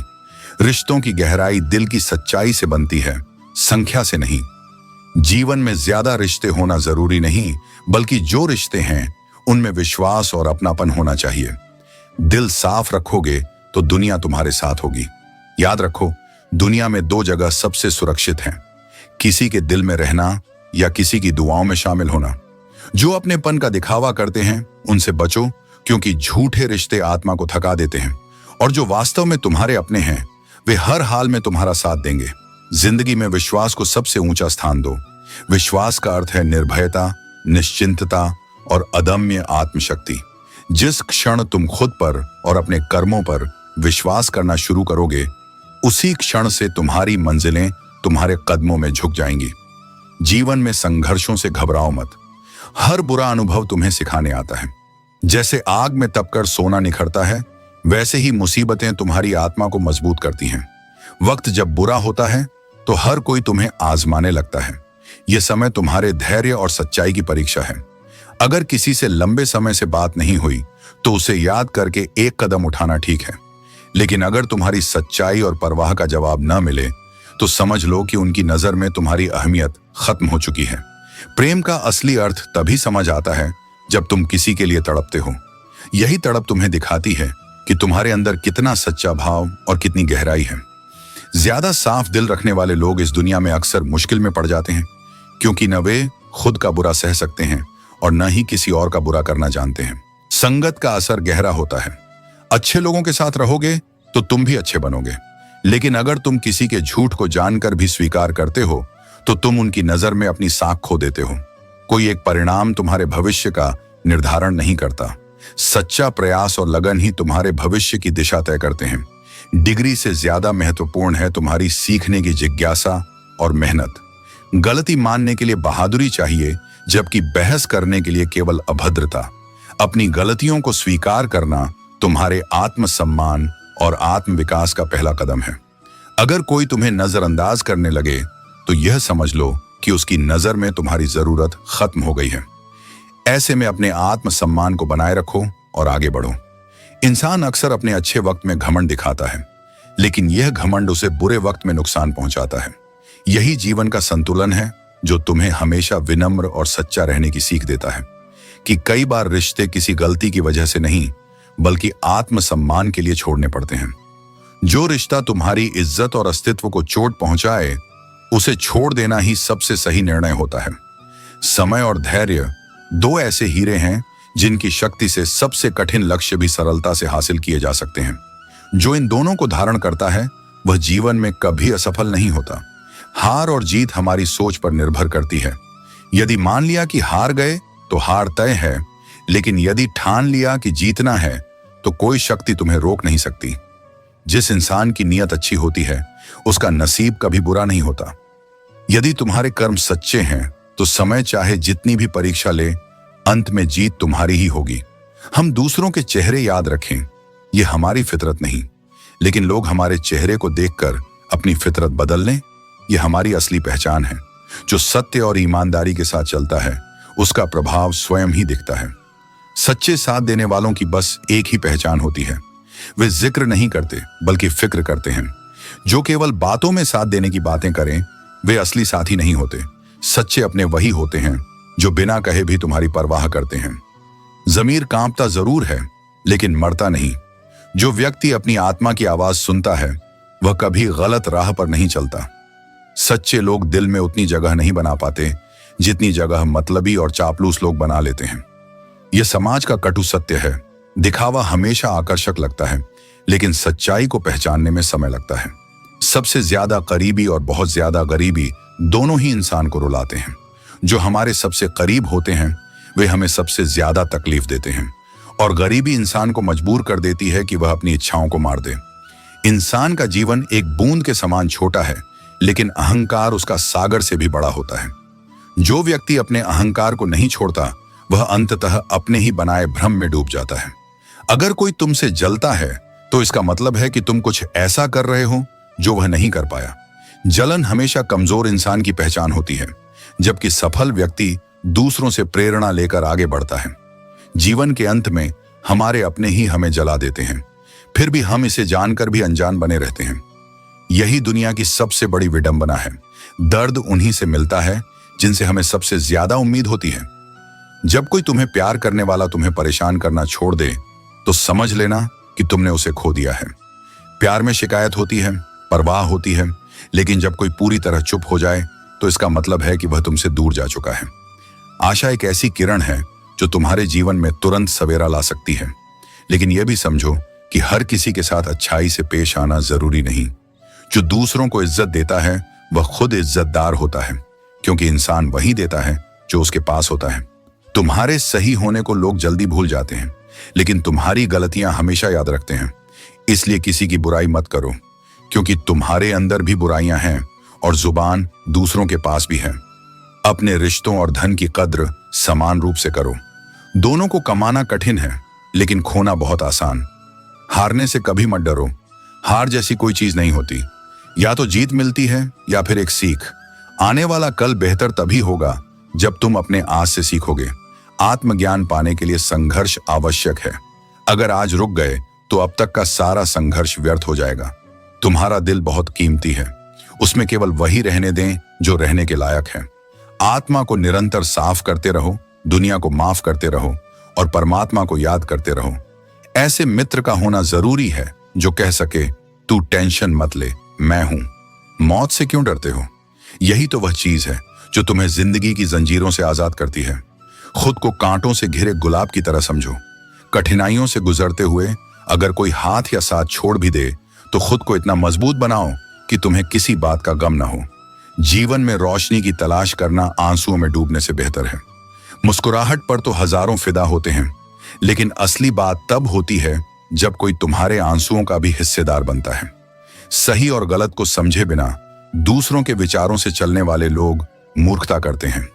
रिश्तों की गहराई दिल की सच्चाई से बनती है, संख्या से नहीं। जीवन में ज्यादा रिश्ते होना जरूरी नहीं, बल्कि जो रिश्ते हैं उनमें विश्वास और अपनापन होना चाहिए। दिल साफ रखोगे तो दुनिया तुम्हारे साथ होगी। याद रखो, दुनिया में दो जगह सबसे सुरक्षित हैं, किसी के दिल में रहना या किसी की दुआओं में शामिल होना। जो अपनेपन का दिखावा करते हैं उनसे बचो, क्योंकि झूठे रिश्ते आत्मा को थका देते हैं, और जो वास्तव में तुम्हारे अपने हैं वे हर हाल में तुम्हारा साथ देंगे। जिंदगी में विश्वास को सबसे ऊंचा स्थान दो। विश्वास का अर्थ है निर्भयता, निश्चिंतता और अदम्य आत्मशक्ति। जिस क्षण तुम खुद पर और अपने कर्मों पर विश्वास करना शुरू करोगे, उसी क्षण से तुम्हारी मंजिलें तुम्हारे कदमों में झुक जाएंगी। जीवन में संघर्षों से घबराओ मत। हर बुरा अनुभव तुम्हें सिखाने आता है। जैसे आग में तपकर सोना निखरता है, वैसे ही मुसीबतें तुम्हारी आत्मा को मजबूत करती हैं। वक्त जब बुरा होता है तो हर कोई तुम्हें आजमाने लगता है। यह समय तुम्हारे धैर्य और सच्चाई की परीक्षा है। अगर किसी से लंबे समय से बात नहीं हुई तो उसे याद करके एक कदम उठाना ठीक है, लेकिन अगर तुम्हारी सच्चाई और परवाह का जवाब न मिले तो समझ लो कि उनकी नजर में तुम्हारी अहमियत खत्म हो चुकी है। प्रेम का असली अर्थ तभी समझ आता है जब तुम किसी के लिए तड़पते हो। यही तड़प तुम्हें दिखाती है कि तुम्हारे अंदर कितना सच्चा भाव और कितनी गहराई है। ज्यादा साफ दिल रखने वाले लोग इस दुनिया में अक्सर मुश्किल में पड़ जाते हैं, क्योंकि न वे खुद का बुरा सह सकते हैं और न ही किसी और का बुरा करना जानते हैं। संगत का असर गहरा होता है। अच्छे लोगों के साथ रहोगे तो तुम भी अच्छे बनोगे, लेकिन अगर तुम किसी के झूठ को जानकर भी स्वीकार करते हो तो तुम उनकी नजर में अपनी साख खो देते हो। कोई एक परिणाम तुम्हारे भविष्य का निर्धारण नहीं करता। सच्चा प्रयास और लगन ही तुम्हारे भविष्य की दिशा तय करते हैं। डिग्री से ज्यादा महत्वपूर्ण है तुम्हारी सीखने की जिज्ञासा और मेहनत। गलती मानने के लिए बहादुरी चाहिए, जबकि बहस करने के लिए केवल अभद्रता। अपनी गलतियों को स्वीकार करना तुम्हारे आत्मसम्मान और आत्मविकास का पहला कदम है। अगर कोई तुम्हें नजरअंदाज करने लगे तो यह समझ लो कि उसकी नजर में तुम्हारी जरूरत खत्म हो गई है। ऐसे में अपने आत्मसम्मान को बनाए रखो और आगे बढ़ो। इंसान अक्सर अपने अच्छे वक्त में घमंड दिखाता है, लेकिन यह घमंड उसे बुरे वक्त में नुकसान पहुंचाता है। यही जीवन का संतुलन है जो तुम्हें हमेशा विनम्र और सच्चा रहने की सीख देता है कि कई बार रिश्ते किसी गलती की वजह से नहीं, बल्कि आत्मसम्मान के लिए छोड़ने पड़ते हैं। जो रिश्ता तुम्हारी इज्जत और अस्तित्व को चोट पहुंचाए, उसे छोड़ देना ही सबसे सही निर्णय होता है। समय और धैर्य दो ऐसे हीरे हैं जिनकी शक्ति से सबसे कठिन लक्ष्य भी सरलता से हासिल किए जा सकते हैं। जो इन दोनों को धारण करता है वह जीवन में कभी असफल नहीं होता। हार और जीत हमारी सोच पर निर्भर करती है। यदि मान लिया कि हार गए तो हार तय है, लेकिन यदि ठान लिया कि जीतना है तो कोई शक्ति तुम्हें रोक नहीं सकती। जिस इंसान की नीयत अच्छी होती है उसका नसीब कभी बुरा नहीं होता। यदि तुम्हारे कर्म सच्चे हैं तो समय चाहे जितनी भी परीक्षा ले, अंत में जीत तुम्हारी ही होगी। हम दूसरों के चेहरे याद रखें, यह हमारी फितरत नहीं, लेकिन लोग हमारे चेहरे को देखकर अपनी फितरत बदल लें, यह हमारी असली पहचान है। जो सत्य और ईमानदारी के साथ चलता है उसका प्रभाव स्वयं ही दिखता है। सच्चे साथ देने वालों की बस एक ही पहचान होती है, वे जिक्र नहीं करते बल्कि फिक्र करते हैं। जो केवल बातों में साथ देने की बातें करें वे असली साथी नहीं होते। सच्चे अपने वही होते हैं जो बिना कहे भी तुम्हारी परवाह करते हैं। जमीर कांपता जरूर है लेकिन मरता नहीं। जो व्यक्ति अपनी आत्मा की आवाज सुनता है वह कभी गलत राह पर नहीं चलता। सच्चे लोग दिल में उतनी जगह नहीं बना पाते जितनी जगह मतलबी और चापलूस लोग बना लेते हैं। यह समाज का कटु सत्य है। दिखावा हमेशा आकर्षक लगता है, लेकिन सच्चाई को पहचानने में समय लगता है। सबसे ज्यादा करीबी और बहुत ज्यादा गरीबी दोनों ही इंसान को रुलाते हैं। जो हमारे सबसे करीब होते हैं वे हमें सबसे ज्यादा तकलीफ देते हैं, और गरीबी इंसान को मजबूर कर देती है कि वह अपनी इच्छाओं को मार दे। इंसान का जीवन एक बूंद के समान छोटा है, लेकिन अहंकार उसका सागर से भी बड़ा होता है। जो व्यक्ति अपने अहंकार को नहीं छोड़ता वह अंततः अपने ही बनाए भ्रम में डूब जाता है। अगर कोई तुमसे जलता है तो इसका मतलब है कि तुम कुछ ऐसा कर रहे हो जो वह नहीं कर पाया। जलन हमेशा कमजोर इंसान की पहचान होती है, जबकि सफल व्यक्ति दूसरों से प्रेरणा लेकर आगे बढ़ता है। जीवन के अंत में हमारे अपने ही हमें जला देते हैं, फिर भी हम इसे जानकर भी अनजान बने रहते हैं। यही दुनिया की सबसे बड़ी विडंबना है। दर्द उन्हीं से मिलता है जिनसे हमें सबसे ज्यादा उम्मीद होती है। जब कोई तुम्हें प्यार करने वाला तुम्हें परेशान करना छोड़ दे तो समझ लेना कि तुमने उसे खो दिया है। प्यार में शिकायत होती है, परवाह होती है, लेकिन जब कोई पूरी तरह चुप हो जाए तो इसका मतलब है कि वह तुमसे दूर जा चुका है। आशा एक ऐसी किरण है जो तुम्हारे जीवन में तुरंत सवेरा ला सकती है, लेकिन यह भी समझो कि हर किसी के साथ अच्छाई से पेश आना जरूरी नहीं। जो दूसरों को इज्जत देता है वह खुद इज्जतदार होता है, क्योंकि इंसान वही देता है जो उसके पास होता है। तुम्हारे सही होने को लोग जल्दी भूल जाते हैं, लेकिन तुम्हारी गलतियां हमेशा याद रखते हैं। इसलिए किसी की बुराई मत करो, क्योंकि तुम्हारे अंदर भी बुराइयां हैं और जुबान दूसरों के पास भी है। अपने रिश्तों और धन की कद्र समान रूप से करो। दोनों को कमाना कठिन है, लेकिन खोना बहुत आसान। हारने से कभी मत डरो। हार जैसी कोई चीज नहीं होती। या तो जीत मिलती है या फिर एक सीख। आने वाला कल बेहतर तभी होगा जब तुम अपने आज से सीखोगे। आत्मज्ञान पाने के लिए संघर्ष आवश्यक है। अगर आज रुक गए तो अब तक का सारा संघर्ष व्यर्थ हो जाएगा। तुम्हारा दिल बहुत कीमती है, उसमें केवल वही रहने दें जो रहने के लायक है। आत्मा को निरंतर साफ करते रहो, दुनिया को माफ करते रहो और परमात्मा को याद करते रहो। ऐसे मित्र का होना जरूरी है जो कह सके, तू टेंशन मत ले, मैं हूं। मौत से क्यों डरते हो? यही तो वह चीज है जो तुम्हें जिंदगी की जंजीरों से आजाद करती है। खुद को कांटों से घिरे गुलाब की तरह समझो। कठिनाइयों से गुजरते हुए अगर कोई हाथ या साथ छोड़ भी दे तो खुद को इतना मजबूत बनाओ कि तुम्हें किसी बात का गम ना हो। जीवन में रोशनी की तलाश करना आंसुओं में डूबने से बेहतर है। मुस्कुराहट पर तो हजारों फिदा होते हैं, लेकिन असली बात तब होती है जब कोई तुम्हारे आंसुओं का भी हिस्सेदार बनता है। सही और गलत को समझे बिना दूसरों के विचारों से चलने वाले लोग मूर्खता करते हैं।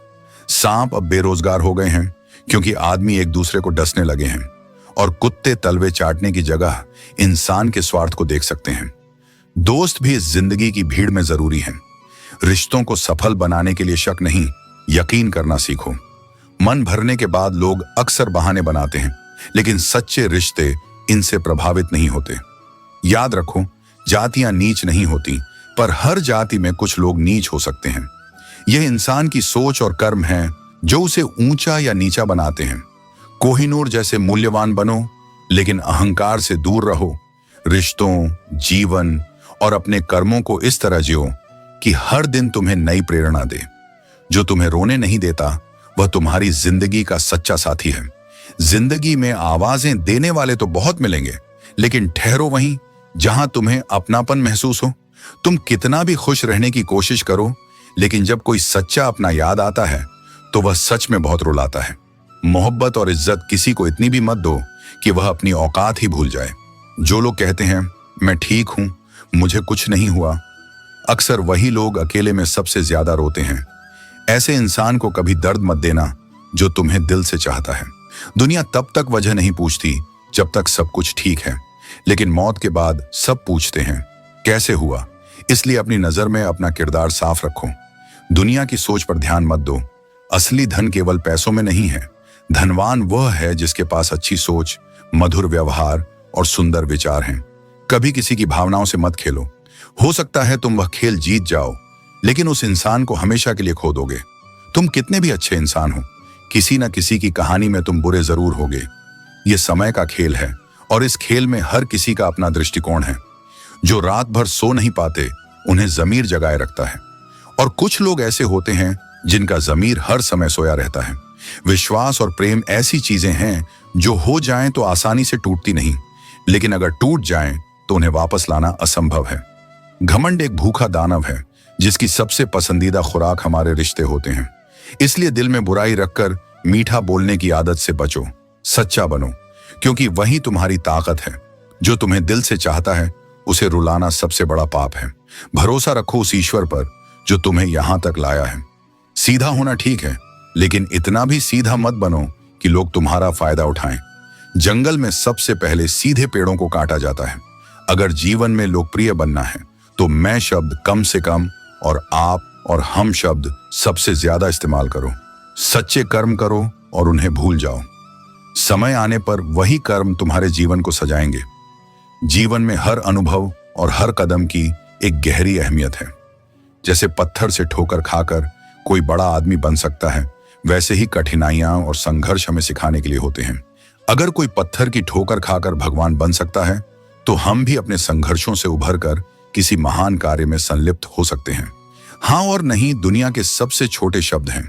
सांप अब बेरोजगार हो गए हैं क्योंकि आदमी एक दूसरे को डसने लगे हैं, और कुत्ते तलवे चाटने की जगह इंसान के स्वार्थ को देख सकते हैं। दोस्त भी इस जिंदगी की भीड़ में जरूरी हैं। रिश्तों को सफल बनाने के लिए शक नहीं, यकीन करना सीखो। मन भरने के बाद लोग अक्सर बहाने बनाते हैं, लेकिन सच्चे रिश्ते इनसे प्रभावित नहीं होते। याद रखो, जातियां नीच नहीं होती, पर हर जाति में कुछ लोग नीच हो सकते हैं। यह इंसान की सोच और कर्म है जो उसे ऊंचा या नीचा बनाते हैं। कोहिनूर जैसे मूल्यवान बनो, लेकिन अहंकार से दूर रहो। रिश्तों, जीवन और अपने कर्मों को इस तरह जियो कि हर दिन तुम्हें नई प्रेरणा दे। जो तुम्हें रोने नहीं देता, वह तुम्हारी जिंदगी का सच्चा साथी है। जिंदगी में आवाजें देने वाले तो बहुत मिलेंगे, लेकिन ठहरो वहीं जहां तुम्हें अपनापन महसूस हो। तुम कितना भी खुश रहने की कोशिश करो, लेकिन जब कोई सच्चा अपना याद आता है तो वह सच में बहुत रुलाता है। मोहब्बत और इज्जत किसी को इतनी भी मत दो कि वह अपनी औकात ही भूल जाए। जो लोग कहते हैं मैं ठीक हूं, मुझे कुछ नहीं हुआ, अक्सर वही लोग अकेले में सबसे ज्यादा रोते हैं। ऐसे इंसान को कभी दर्द मत देना जो तुम्हें दिल से चाहता है। दुनिया तब तक वजह नहीं पूछती जब तक सब कुछ ठीक है, लेकिन मौत के बाद सब पूछते हैं कैसे हुआ। इसलिए अपनी नजर में अपना किरदार साफ रखो। दुनिया की सोच पर ध्यान मत दो। असली धन केवल पैसों में नहीं है। धनवान वह है जिसके पास अच्छी सोच, मधुर व्यवहार और सुंदर विचार हैं। कभी किसी की भावनाओं से मत खेलो। हो सकता है तुम वह खेल जीत जाओ, लेकिन उस इंसान को हमेशा के लिए खो दोगे। तुम कितने भी अच्छे इंसान हो, किसी न किसी की कहानी में तुम बुरे जरूर होगे। यह समय का खेल है, और इस खेल में हर किसी का अपना दृष्टिकोण है। जो रात भर सो नहीं पाते, उन्हें जमीर जगाए रखता है, और कुछ लोग ऐसे होते हैं जिनका जमीर हर समय सोया रहता है। विश्वास और प्रेम ऐसी चीजें हैं जो हो जाएं तो आसानी से टूटती नहीं, लेकिन अगर टूट जाएं तो उन्हें वापस लाना असंभव है। घमंड एक भूखा दानव है जिसकी सबसे पसंदीदा खुराक हमारे रिश्ते होते हैं। इसलिए दिल में बुराई रखकर मीठा बोलने की आदत से बचो। सच्चा बनो, क्योंकि वही तुम्हारी ताकत है। जो तुम्हें दिल से चाहता है, उसे रुलाना सबसे बड़ा पाप है। भरोसा रखो उस ईश्वर पर जो तुम्हें यहां तक लाया है। सीधा होना ठीक है, लेकिन इतना भी सीधा मत बनो कि लोग तुम्हारा फायदा उठाएं। जंगल में सबसे पहले सीधे पेड़ों को काटा जाता है। अगर जीवन में लोकप्रिय बनना है तो मैं शब्द कम से कम और आप और हम शब्द सबसे ज्यादा इस्तेमाल करो। सच्चे कर्म करो और उन्हें भूल जाओ। समय आने पर वही कर्म तुम्हारे जीवन को सजाएंगे। जीवन में हर अनुभव और हर कदम की एक गहरी अहमियत है। जैसे पत्थर से ठोकर खाकर कोई बड़ा आदमी बन सकता है, वैसे ही कठिनाइयां और संघर्ष हमें सिखाने के लिए होते हैं। अगर कोई पत्थर की ठोकर खाकर भगवान बन सकता है, तो हम भी अपने संघर्षों से उभरकर किसी महान कार्य में संलिप्त हो सकते हैं। हाँ और नहीं दुनिया के सबसे छोटे शब्द हैं,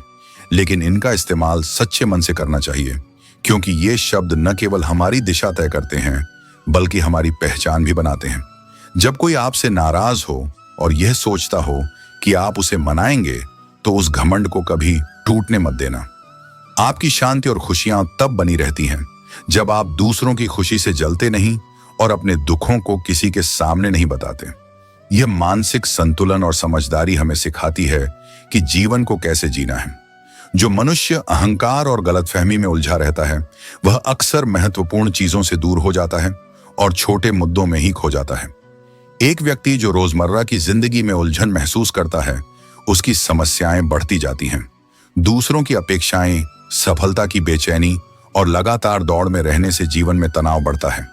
लेकिन इनका इस्तेमाल सच्चे मन से करना चाहिए, क्योंकि ये शब्द न केवल हमारी दिशा तय करते हैं, बल्कि हमारी पहचान भी बनाते हैं। जब कोई आपसे नाराज हो और यह सोचता हो कि आप उसे मनाएंगे, तो उस घमंड को कभी टूटने मत देना। आपकी शांति और खुशियां तब बनी रहती हैं जब आप दूसरों की खुशी से जलते नहीं और अपने दुखों को किसी के सामने नहीं बताते। यह मानसिक संतुलन और समझदारी हमें सिखाती है कि जीवन को कैसे जीना है। जो मनुष्य अहंकार और गलतफहमी में उलझा रहता है, वह अक्सर महत्वपूर्ण चीजों से दूर हो जाता है और छोटे मुद्दों में ही खो जाता है। एक व्यक्ति जो रोजमर्रा की जिंदगी में उलझन महसूस करता है, उसकी समस्याएं बढ़ती जाती हैं। दूसरों की अपेक्षाएं, सफलता की बेचैनी और लगातार दौड़ में रहने से जीवन में तनाव बढ़ता है।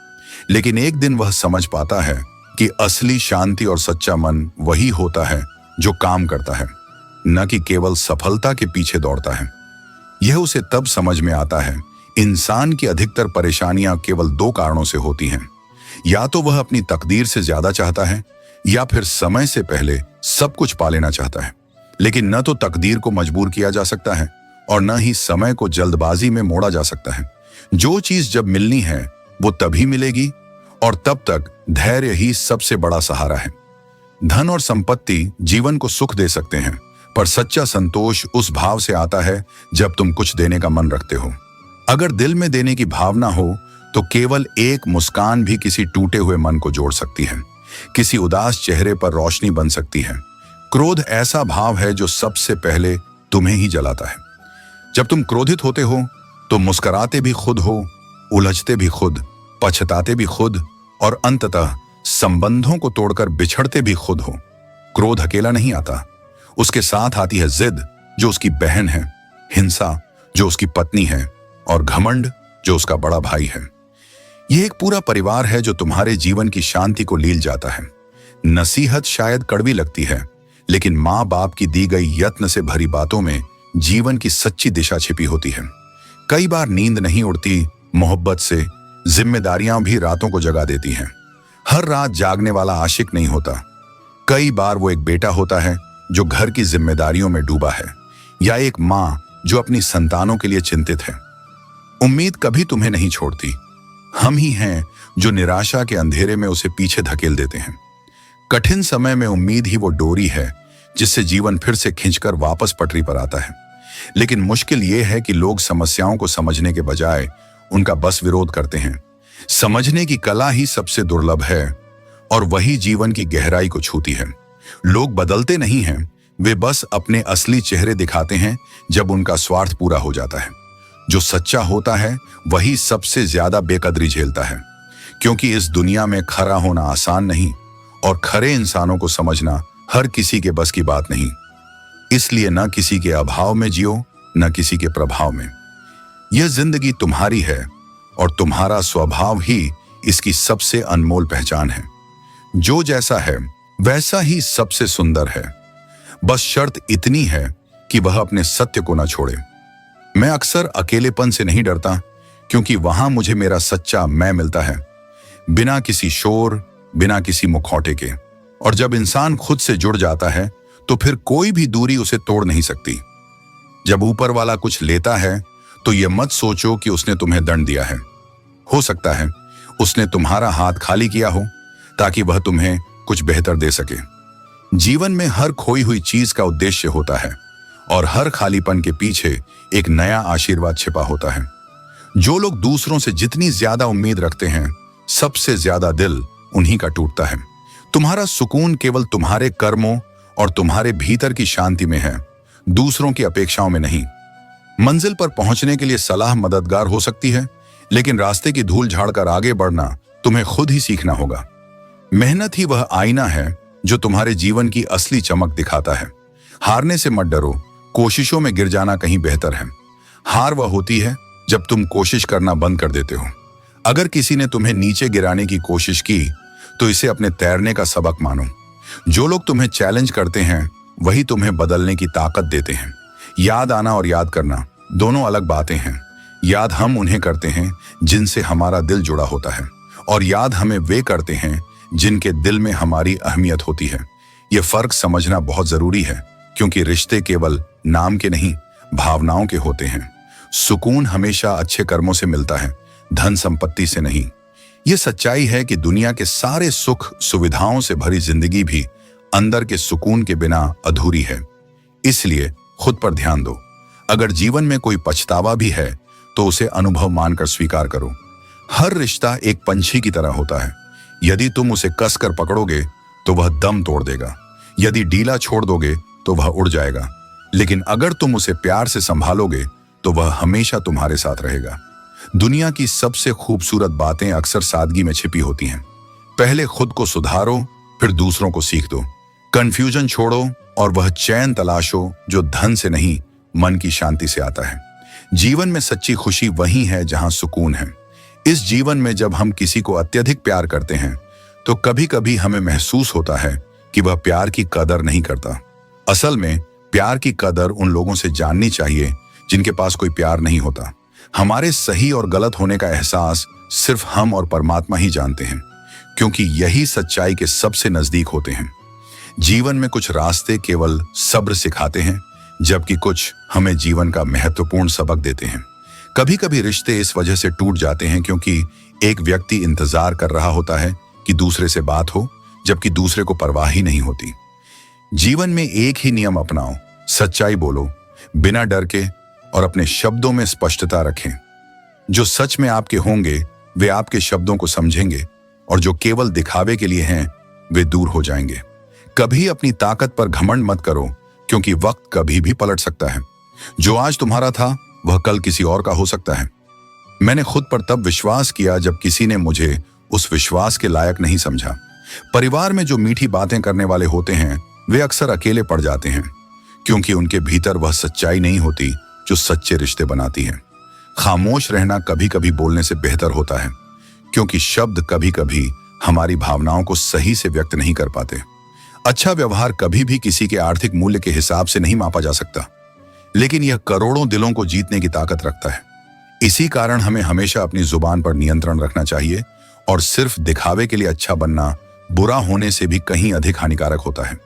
लेकिन एक दिन वह समझ पाता है कि असली शांति और सच्चा मन वही होता है जो काम करता है, न कि केवल सफलता के पीछे दौड़ता है। यह उसे तब समझ में आता है, इंसान की अधिकतर परेशानियां केवल दो कारणों से होती हैं। या तो वह अपनी तकदीर से ज्यादा चाहता है, या फिर समय से पहले सब कुछ पा लेना चाहता है। लेकिन न तो तकदीर को मजबूर किया जा सकता है और न ही समय को जल्दबाजी में मोड़ा जा सकता है। जो चीज जब मिलनी है वो तभी मिलेगी, और तब तक धैर्य ही सबसे बड़ा सहारा है। धन और संपत्ति जीवन को सुख दे सकते हैं, पर सच्चा संतोष उस भाव से आता है जब तुम कुछ देने का मन रखते हो। अगर दिल में देने की भावना हो तो केवल एक मुस्कान भी किसी टूटे हुए मन को जोड़ सकती है, किसी उदास चेहरे पर रोशनी बन सकती है। क्रोध ऐसा भाव है जो सबसे पहले तुम्हें ही जलाता है। जब तुम क्रोधित होते हो तो मुस्कुराते भी खुद हो, उलझते भी खुद, पछताते भी खुद और अंततः संबंधों को तोड़कर बिछड़ते भी खुद हो। क्रोध अकेला नहीं आता, उसके साथ आती है जिद जो उसकी बहन है, हिंसा जो उसकी पत्नी है और घमंड जो उसका बड़ा भाई है। यह एक पूरा परिवार है जो तुम्हारे जीवन की शांति को लील जाता है। नसीहत शायद कड़वी लगती है, लेकिन माँ बाप की दी गई यत्न से भरी बातों में जीवन की सच्ची दिशा छिपी होती है। कई बार नींद नहीं उड़ती, मोहब्बत से जिम्मेदारियां भी रातों को जगा देती हैं। हर रात जागने वाला आशिक नहीं होता, कई बार वो एक बेटा होता है जो घर की जिम्मेदारियों में डूबा है, या एक माँ जो अपनी संतानों के लिए चिंतित है। उम्मीद कभी तुम्हें नहीं छोड़ती, हम ही हैं जो निराशा के अंधेरे में उसे पीछे धकेल देते हैं। कठिन समय में उम्मीद ही वो डोरी है जिससे जीवन फिर से खींचकर वापस पटरी पर आता है। लेकिन मुश्किल ये है कि लोग समस्याओं को समझने के बजाय उनका बस विरोध करते हैं। समझने की कला ही सबसे दुर्लभ है और वही जीवन की गहराई को छूती है। लोग बदलते नहीं हैं, वे बस अपने असली चेहरे दिखाते हैं जब उनका स्वार्थ पूरा हो जाता है। जो सच्चा होता है वही सबसे ज्यादा बेकदरी झेलता है, क्योंकि इस दुनिया में खरा होना आसान नहीं और खरे इंसानों को समझना हर किसी के बस की बात नहीं। इसलिए न किसी के अभाव में जियो, न किसी के प्रभाव में। यह जिंदगी तुम्हारी है और तुम्हारा स्वभाव ही इसकी सबसे अनमोल पहचान है। जो जैसा है वैसा ही सबसे सुंदर है। बस शर्त इतनी है कि वह अपने सत्य को न छोड़े। मैं अक्सर अकेलेपन से नहीं डरता, क्योंकि वहां मुझे मेरा सच्चा मैं मिलता है, बिना किसी शोर, बिना किसी मुखौटे के। और जब इंसान खुद से जुड़ जाता है तो फिर कोई भी दूरी उसे तोड़ नहीं सकती। जब ऊपर वाला कुछ लेता है तो यह मत सोचो कि उसने तुम्हें दंड दिया है। हो सकता है उसने तुम्हारा हाथ खाली किया हो ताकि वह तुम्हें कुछ बेहतर दे सके। जीवन में हर खोई हुई चीज का उद्देश्य होता है और हर खालीपन के पीछे एक नया आशीर्वाद छिपा होता है। जो लोग दूसरों से जितनी ज्यादा उम्मीद रखते हैं, सबसे ज्यादा दिल उन्हीं का टूटता है। तुम्हारा सुकून केवल तुम्हारे कर्मों और तुम्हारे भीतर की शांति में है, दूसरों की अपेक्षाओं में नहीं। मंजिल पर पहुंचने के लिए सलाह मददगार हो सकती है, लेकिन रास्ते की धूल झाड़कर आगे बढ़ना तुम्हें खुद ही सीखना होगा। मेहनत ही वह आईना है जो तुम्हारे जीवन की असली चमक दिखाता है। हारने से मत डरो, कोशिशों में गिर जाना कहीं बेहतर है। हार वह होती है जब तुम कोशिश करना बंद कर देते हो। अगर किसी ने तुम्हें नीचे गिराने की कोशिश की तो इसे अपने तैरने का सबक मानो। जो लोग तुम्हें चैलेंज करते हैं वही तुम्हें बदलने की ताकत देते हैं। याद आना और याद करना दोनों अलग बातें हैं। याद हम उन्हें करते हैं जिनसे हमारा दिल जुड़ा होता है, और याद हमें वे करते हैं जिनके दिल में हमारी अहमियत होती है। यह फर्क समझना बहुत जरूरी है, क्योंकि रिश्ते केवल नाम के नहीं, भावनाओं के होते हैं। सुकून हमेशा अच्छे कर्मों से मिलता है, धन संपत्ति से नहीं। यह सच्चाई है कि दुनिया के सारे सुख सुविधाओं से भरी जिंदगी भी अंदर के सुकून के बिना अधूरी है। इसलिए खुद पर ध्यान दो। अगर जीवन में कोई पछतावा भी है तो उसे अनुभव मानकर स्वीकार करो। हर रिश्ता एक पंछी की तरह होता है। यदि तुम उसे कसकर पकड़ोगे तो वह दम तोड़ देगा, यदि ढीला छोड़ दोगे तो वह उड़ जाएगा। लेकिन अगर तुम उसे प्यार से संभालोगे तो वह हमेशा तुम्हारे साथ रहेगा। दुनिया की सबसे खूबसूरत बातें अक्सर सादगी में छिपी होती हैं। पहले खुद को सुधारो, फिर दूसरों को सीख दो। कंफ्यूजन छोड़ो और वह चैन तलाशो जो धन से नहीं, मन की शांति से आता है। जीवन में सच्ची खुशी वही है जहां सुकून है। इस जीवन में जब हम किसी को अत्यधिक प्यार करते हैं तो कभी कभी हमें महसूस होता है कि वह प्यार की कदर नहीं करता। असल में प्यार की कदर उन लोगों से जाननी चाहिए जिनके पास कोई प्यार नहीं होता। हमारे सही और गलत होने का एहसास सिर्फ हम और परमात्मा ही जानते हैं, क्योंकि यही सच्चाई के सबसे नजदीक होते हैं। जीवन में कुछ रास्ते केवल सब्र सिखाते हैं, जबकि कुछ हमें जीवन का महत्वपूर्ण सबक देते हैं। कभी कभी रिश्ते इस वजह से टूट जाते हैं क्योंकि एक व्यक्ति इंतजार कर रहा होता है कि दूसरे से बात हो, जबकि दूसरे को परवाह ही नहीं होती। जीवन में एक ही नियम अपनाओ, सच्चाई बोलो बिना डर के और अपने शब्दों में स्पष्टता रखें। जो सच में आपके होंगे वे आपके शब्दों को समझेंगे और जो केवल दिखावे के लिए हैं वे दूर हो जाएंगे। कभी अपनी ताकत पर घमंड मत करो, क्योंकि वक्त कभी भी पलट सकता है। जो आज तुम्हारा था वह कल किसी और का हो सकता है। मैंने खुद पर तब विश्वास किया जब किसी ने मुझे उस विश्वास के लायक नहीं समझा। परिवार में जो मीठी बातें करने वाले होते हैं वे अक्सर अकेले पड़ जाते हैं, क्योंकि उनके भीतर वह सच्चाई नहीं होती जो सच्चे रिश्ते बनाती है। खामोश रहना कभी कभी बोलने से बेहतर होता है, क्योंकि शब्द कभी कभी हमारी भावनाओं को सही से व्यक्त नहीं कर पाते। अच्छा व्यवहार कभी भी किसी के आर्थिक मूल्य के हिसाब से नहीं मापा जा सकता, लेकिन यह करोड़ों दिलों को जीतने की ताकत रखता है। इसी कारण हमें हमेशा अपनी जुबान पर नियंत्रण रखना चाहिए, और सिर्फ दिखावे के लिए अच्छा बनना बुरा होने से भी कहीं अधिक हानिकारक होता है।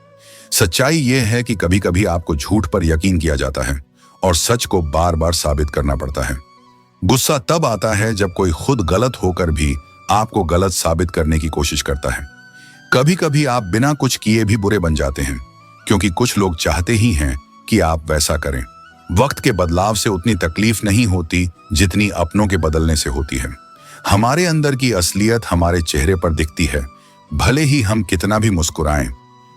सच्चाई यह है कि कभी कभी आपको झूठ पर यकीन किया जाता है और सच को बार बार साबित करना पड़ता है। गुस्सा तब आता है जब कोई खुद गलत होकर भी आपको गलत साबित करने की कोशिश करता है। कभी कभी आप बिना कुछ किए भी बुरे बन जाते हैं, क्योंकि कुछ लोग चाहते ही हैं कि आप वैसा करें। वक्त के बदलाव से उतनी तकलीफ नहीं होती जितनी अपनों के बदलने से होती है। हमारे अंदर की असलियत हमारे चेहरे पर दिखती है, भले ही हम कितना भी मुस्कुराएं।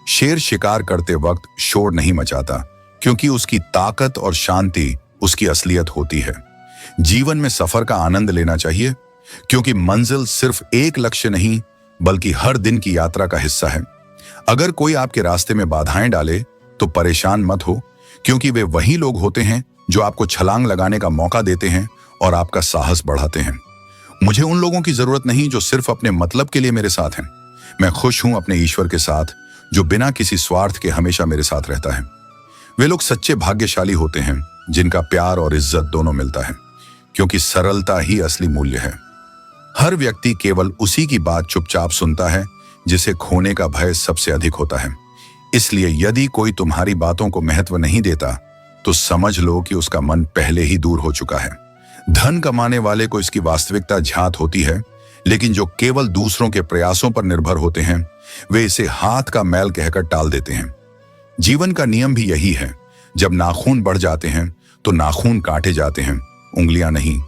शेर शिकार करते वक्त शोर नहीं मचाता, क्योंकि उसकी ताकत और शांति उसकी असलियत होती है। जीवन में सफर का आनंद लेना चाहिए, क्योंकि मंजिल सिर्फ एक लक्ष्य नहीं बल्कि हर दिन की यात्रा का हिस्सा है। अगर कोई आपके रास्ते में बाधाएं डाले तो परेशान मत हो, क्योंकि वे वही लोग होते हैं जो आपको छलांग लगाने का मौका देते हैं और आपका साहस बढ़ाते हैं। मुझे उन लोगों की जरूरत नहीं जो सिर्फ अपने मतलब के लिए मेरे साथ हैं। मैं खुश हूं अपने ईश्वर के साथ, जो बिना किसी स्वार्थ के हमेशा मेरे साथ रहता है। वे लोग सच्चे भाग्यशाली होते हैं जिनका प्यार और इज्जत दोनों मिलता है, क्योंकि सरलता ही असली मूल्य है। हर व्यक्ति केवल उसी की बात चुपचाप सुनता है जिसे खोने का भय सबसे अधिक होता है। इसलिए यदि कोई तुम्हारी बातों को महत्व नहीं देता तो समझ लो कि उसका मन पहले ही दूर हो चुका है। धन कमाने वाले को इसकी वास्तविकता ज्ञात होती है, लेकिन जो केवल दूसरों के प्रयासों पर निर्भर होते हैं वे इसे हाथ का मैल कहकर टाल देते हैं। जीवन का नियम भी यही है, जब नाखून बढ़ जाते हैं तो नाखून काटे जाते हैं, उंगलियां नहीं।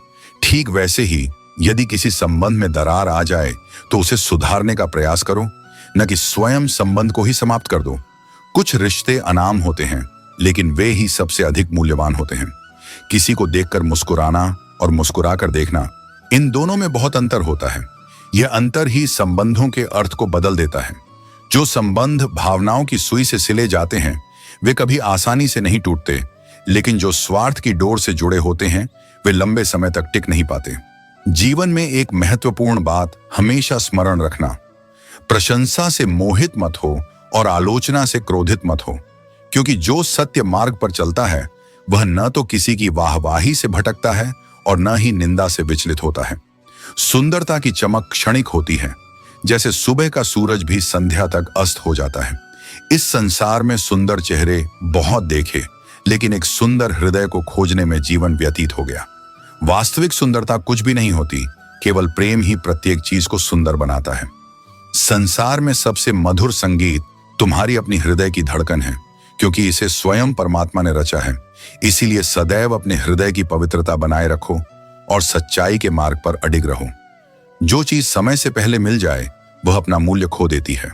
ठीक वैसे ही यदि किसी संबंध में दरार आ जाए तो उसे सुधारने का प्रयास करो, न कि स्वयं संबंध को ही समाप्त कर दो। कुछ रिश्ते अनाम होते हैं, लेकिन वे ही सबसे अधिक मूल्यवान होते हैं। किसी को देखकर मुस्कुराना और मुस्कुराकर देखना, इन दोनों में बहुत अंतर होता है। यह अंतर ही संबंधों के अर्थ को बदल देता है। जो संबंध भावनाओं की सुई से सिले जाते हैं वे कभी आसानी से नहीं टूटते, लेकिन जो स्वार्थ की डोर से जुड़े होते हैं वे लंबे समय तक टिक नहीं पाते। जीवन में एक महत्वपूर्ण बात हमेशा स्मरण रखना, प्रशंसा से मोहित मत हो और आलोचना से क्रोधित मत हो, क्योंकि जो सत्य मार्ग पर चलता है वह न तो किसी की वाहवाही से भटकता है और न ही निंदा से विचलित होता है। सुंदरता की चमक क्षणिक होती है, जैसे सुबह का सूरज भी संध्या तक अस्त हो जाता है। इस संसार में सुंदर चेहरे बहुत देखे, लेकिन एक सुंदर हृदय को खोजने में जीवन व्यतीत हो गया। वास्तविक सुंदरता कुछ भी नहीं होती, केवल प्रेम ही प्रत्येक चीज को सुंदर बनाता है। संसार में सबसे मधुर संगीत तुम्हारी अपनी हृदय की धड़कन है, क्योंकि इसे स्वयं परमात्मा ने रचा है। इसीलिए सदैव अपने हृदय की पवित्रता बनाए रखो और सच्चाई के मार्ग पर अडिग रहो। जो चीज समय से पहले मिल जाए वह अपना मूल्य खो देती है,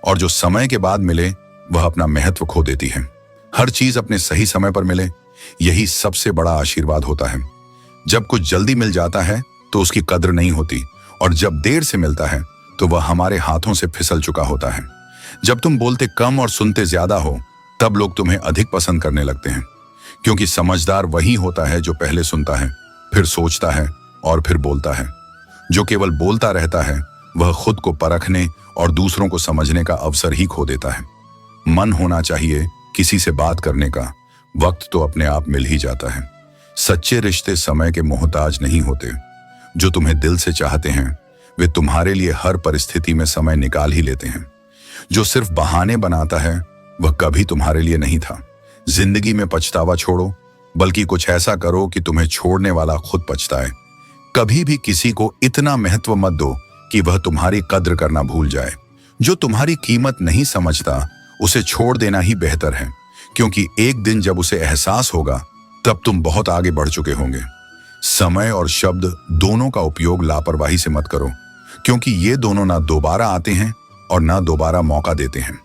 और जो समय के बाद मिले वह अपना महत्व खो देती है। हर चीज अपने सही समय पर मिले, यही सबसे बड़ा आशीर्वाद होता है। जब कुछ जल्दी मिल जाता है तो उसकी कद्र नहीं होती, और जब देर से मिलता है तो वह हमारे हाथों से फिसल चुका होता है। जब तुम बोलते कम और सुनते ज्यादा हो तब लोग तुम्हें अधिक पसंद करने लगते हैं, क्योंकि समझदार वही होता है जो पहले सुनता है, फिर सोचता है और फिर बोलता है। जो केवल बोलता रहता है वह खुद को परखने और दूसरों को समझने का अवसर ही खो देता है। मन होना चाहिए किसी से बात करने का, वक्त तो अपने आप मिल ही जाता है। सच्चे रिश्ते समय के मोहताज नहीं होते। जो तुम्हें दिल से चाहते हैं वे तुम्हारे लिए हर परिस्थिति में समय निकाल ही लेते हैं। जो सिर्फ बहाने बनाता है वह कभी तुम्हारे लिए नहीं था। जिंदगी में पछतावा छोड़ो, बल्कि कुछ ऐसा करो कि तुम्हें छोड़ने वाला खुद पछताए। कभी भी किसी को इतना महत्व मत दो कि वह तुम्हारी कद्र करना भूल जाए। जो तुम्हारी कीमत नहीं समझता उसे छोड़ देना ही बेहतर है, क्योंकि एक दिन जब उसे एहसास होगा तब तुम बहुत आगे बढ़ चुके होंगे। समय और शब्द दोनों का उपयोग लापरवाही से मत करो, क्योंकि ये दोनों ना दोबारा आते हैं और ना दोबारा मौका देते हैं।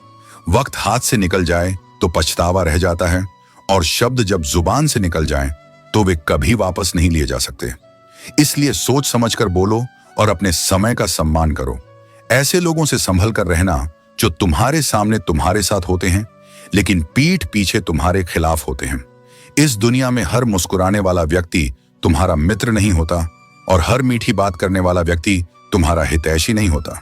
वक्त हाथ से निकल जाए तो पछतावा रह जाता है, और शब्द जब जुबान से निकल जाएं तो वे कभी वापस नहीं लिए जा सकते। इसलिए सोच समझकर बोलो और अपने समय का सम्मान करो। ऐसे लोगों से संभल कर रहना जो तुम्हारे सामने तुम्हारे साथ होते हैं लेकिन पीठ पीछे तुम्हारे खिलाफ होते हैं। इस दुनिया में हर मुस्कुराने वाला व्यक्ति तुम्हारा मित्र नहीं होता, और हर मीठी बात करने वाला व्यक्ति तुम्हारा हितैषी नहीं होता।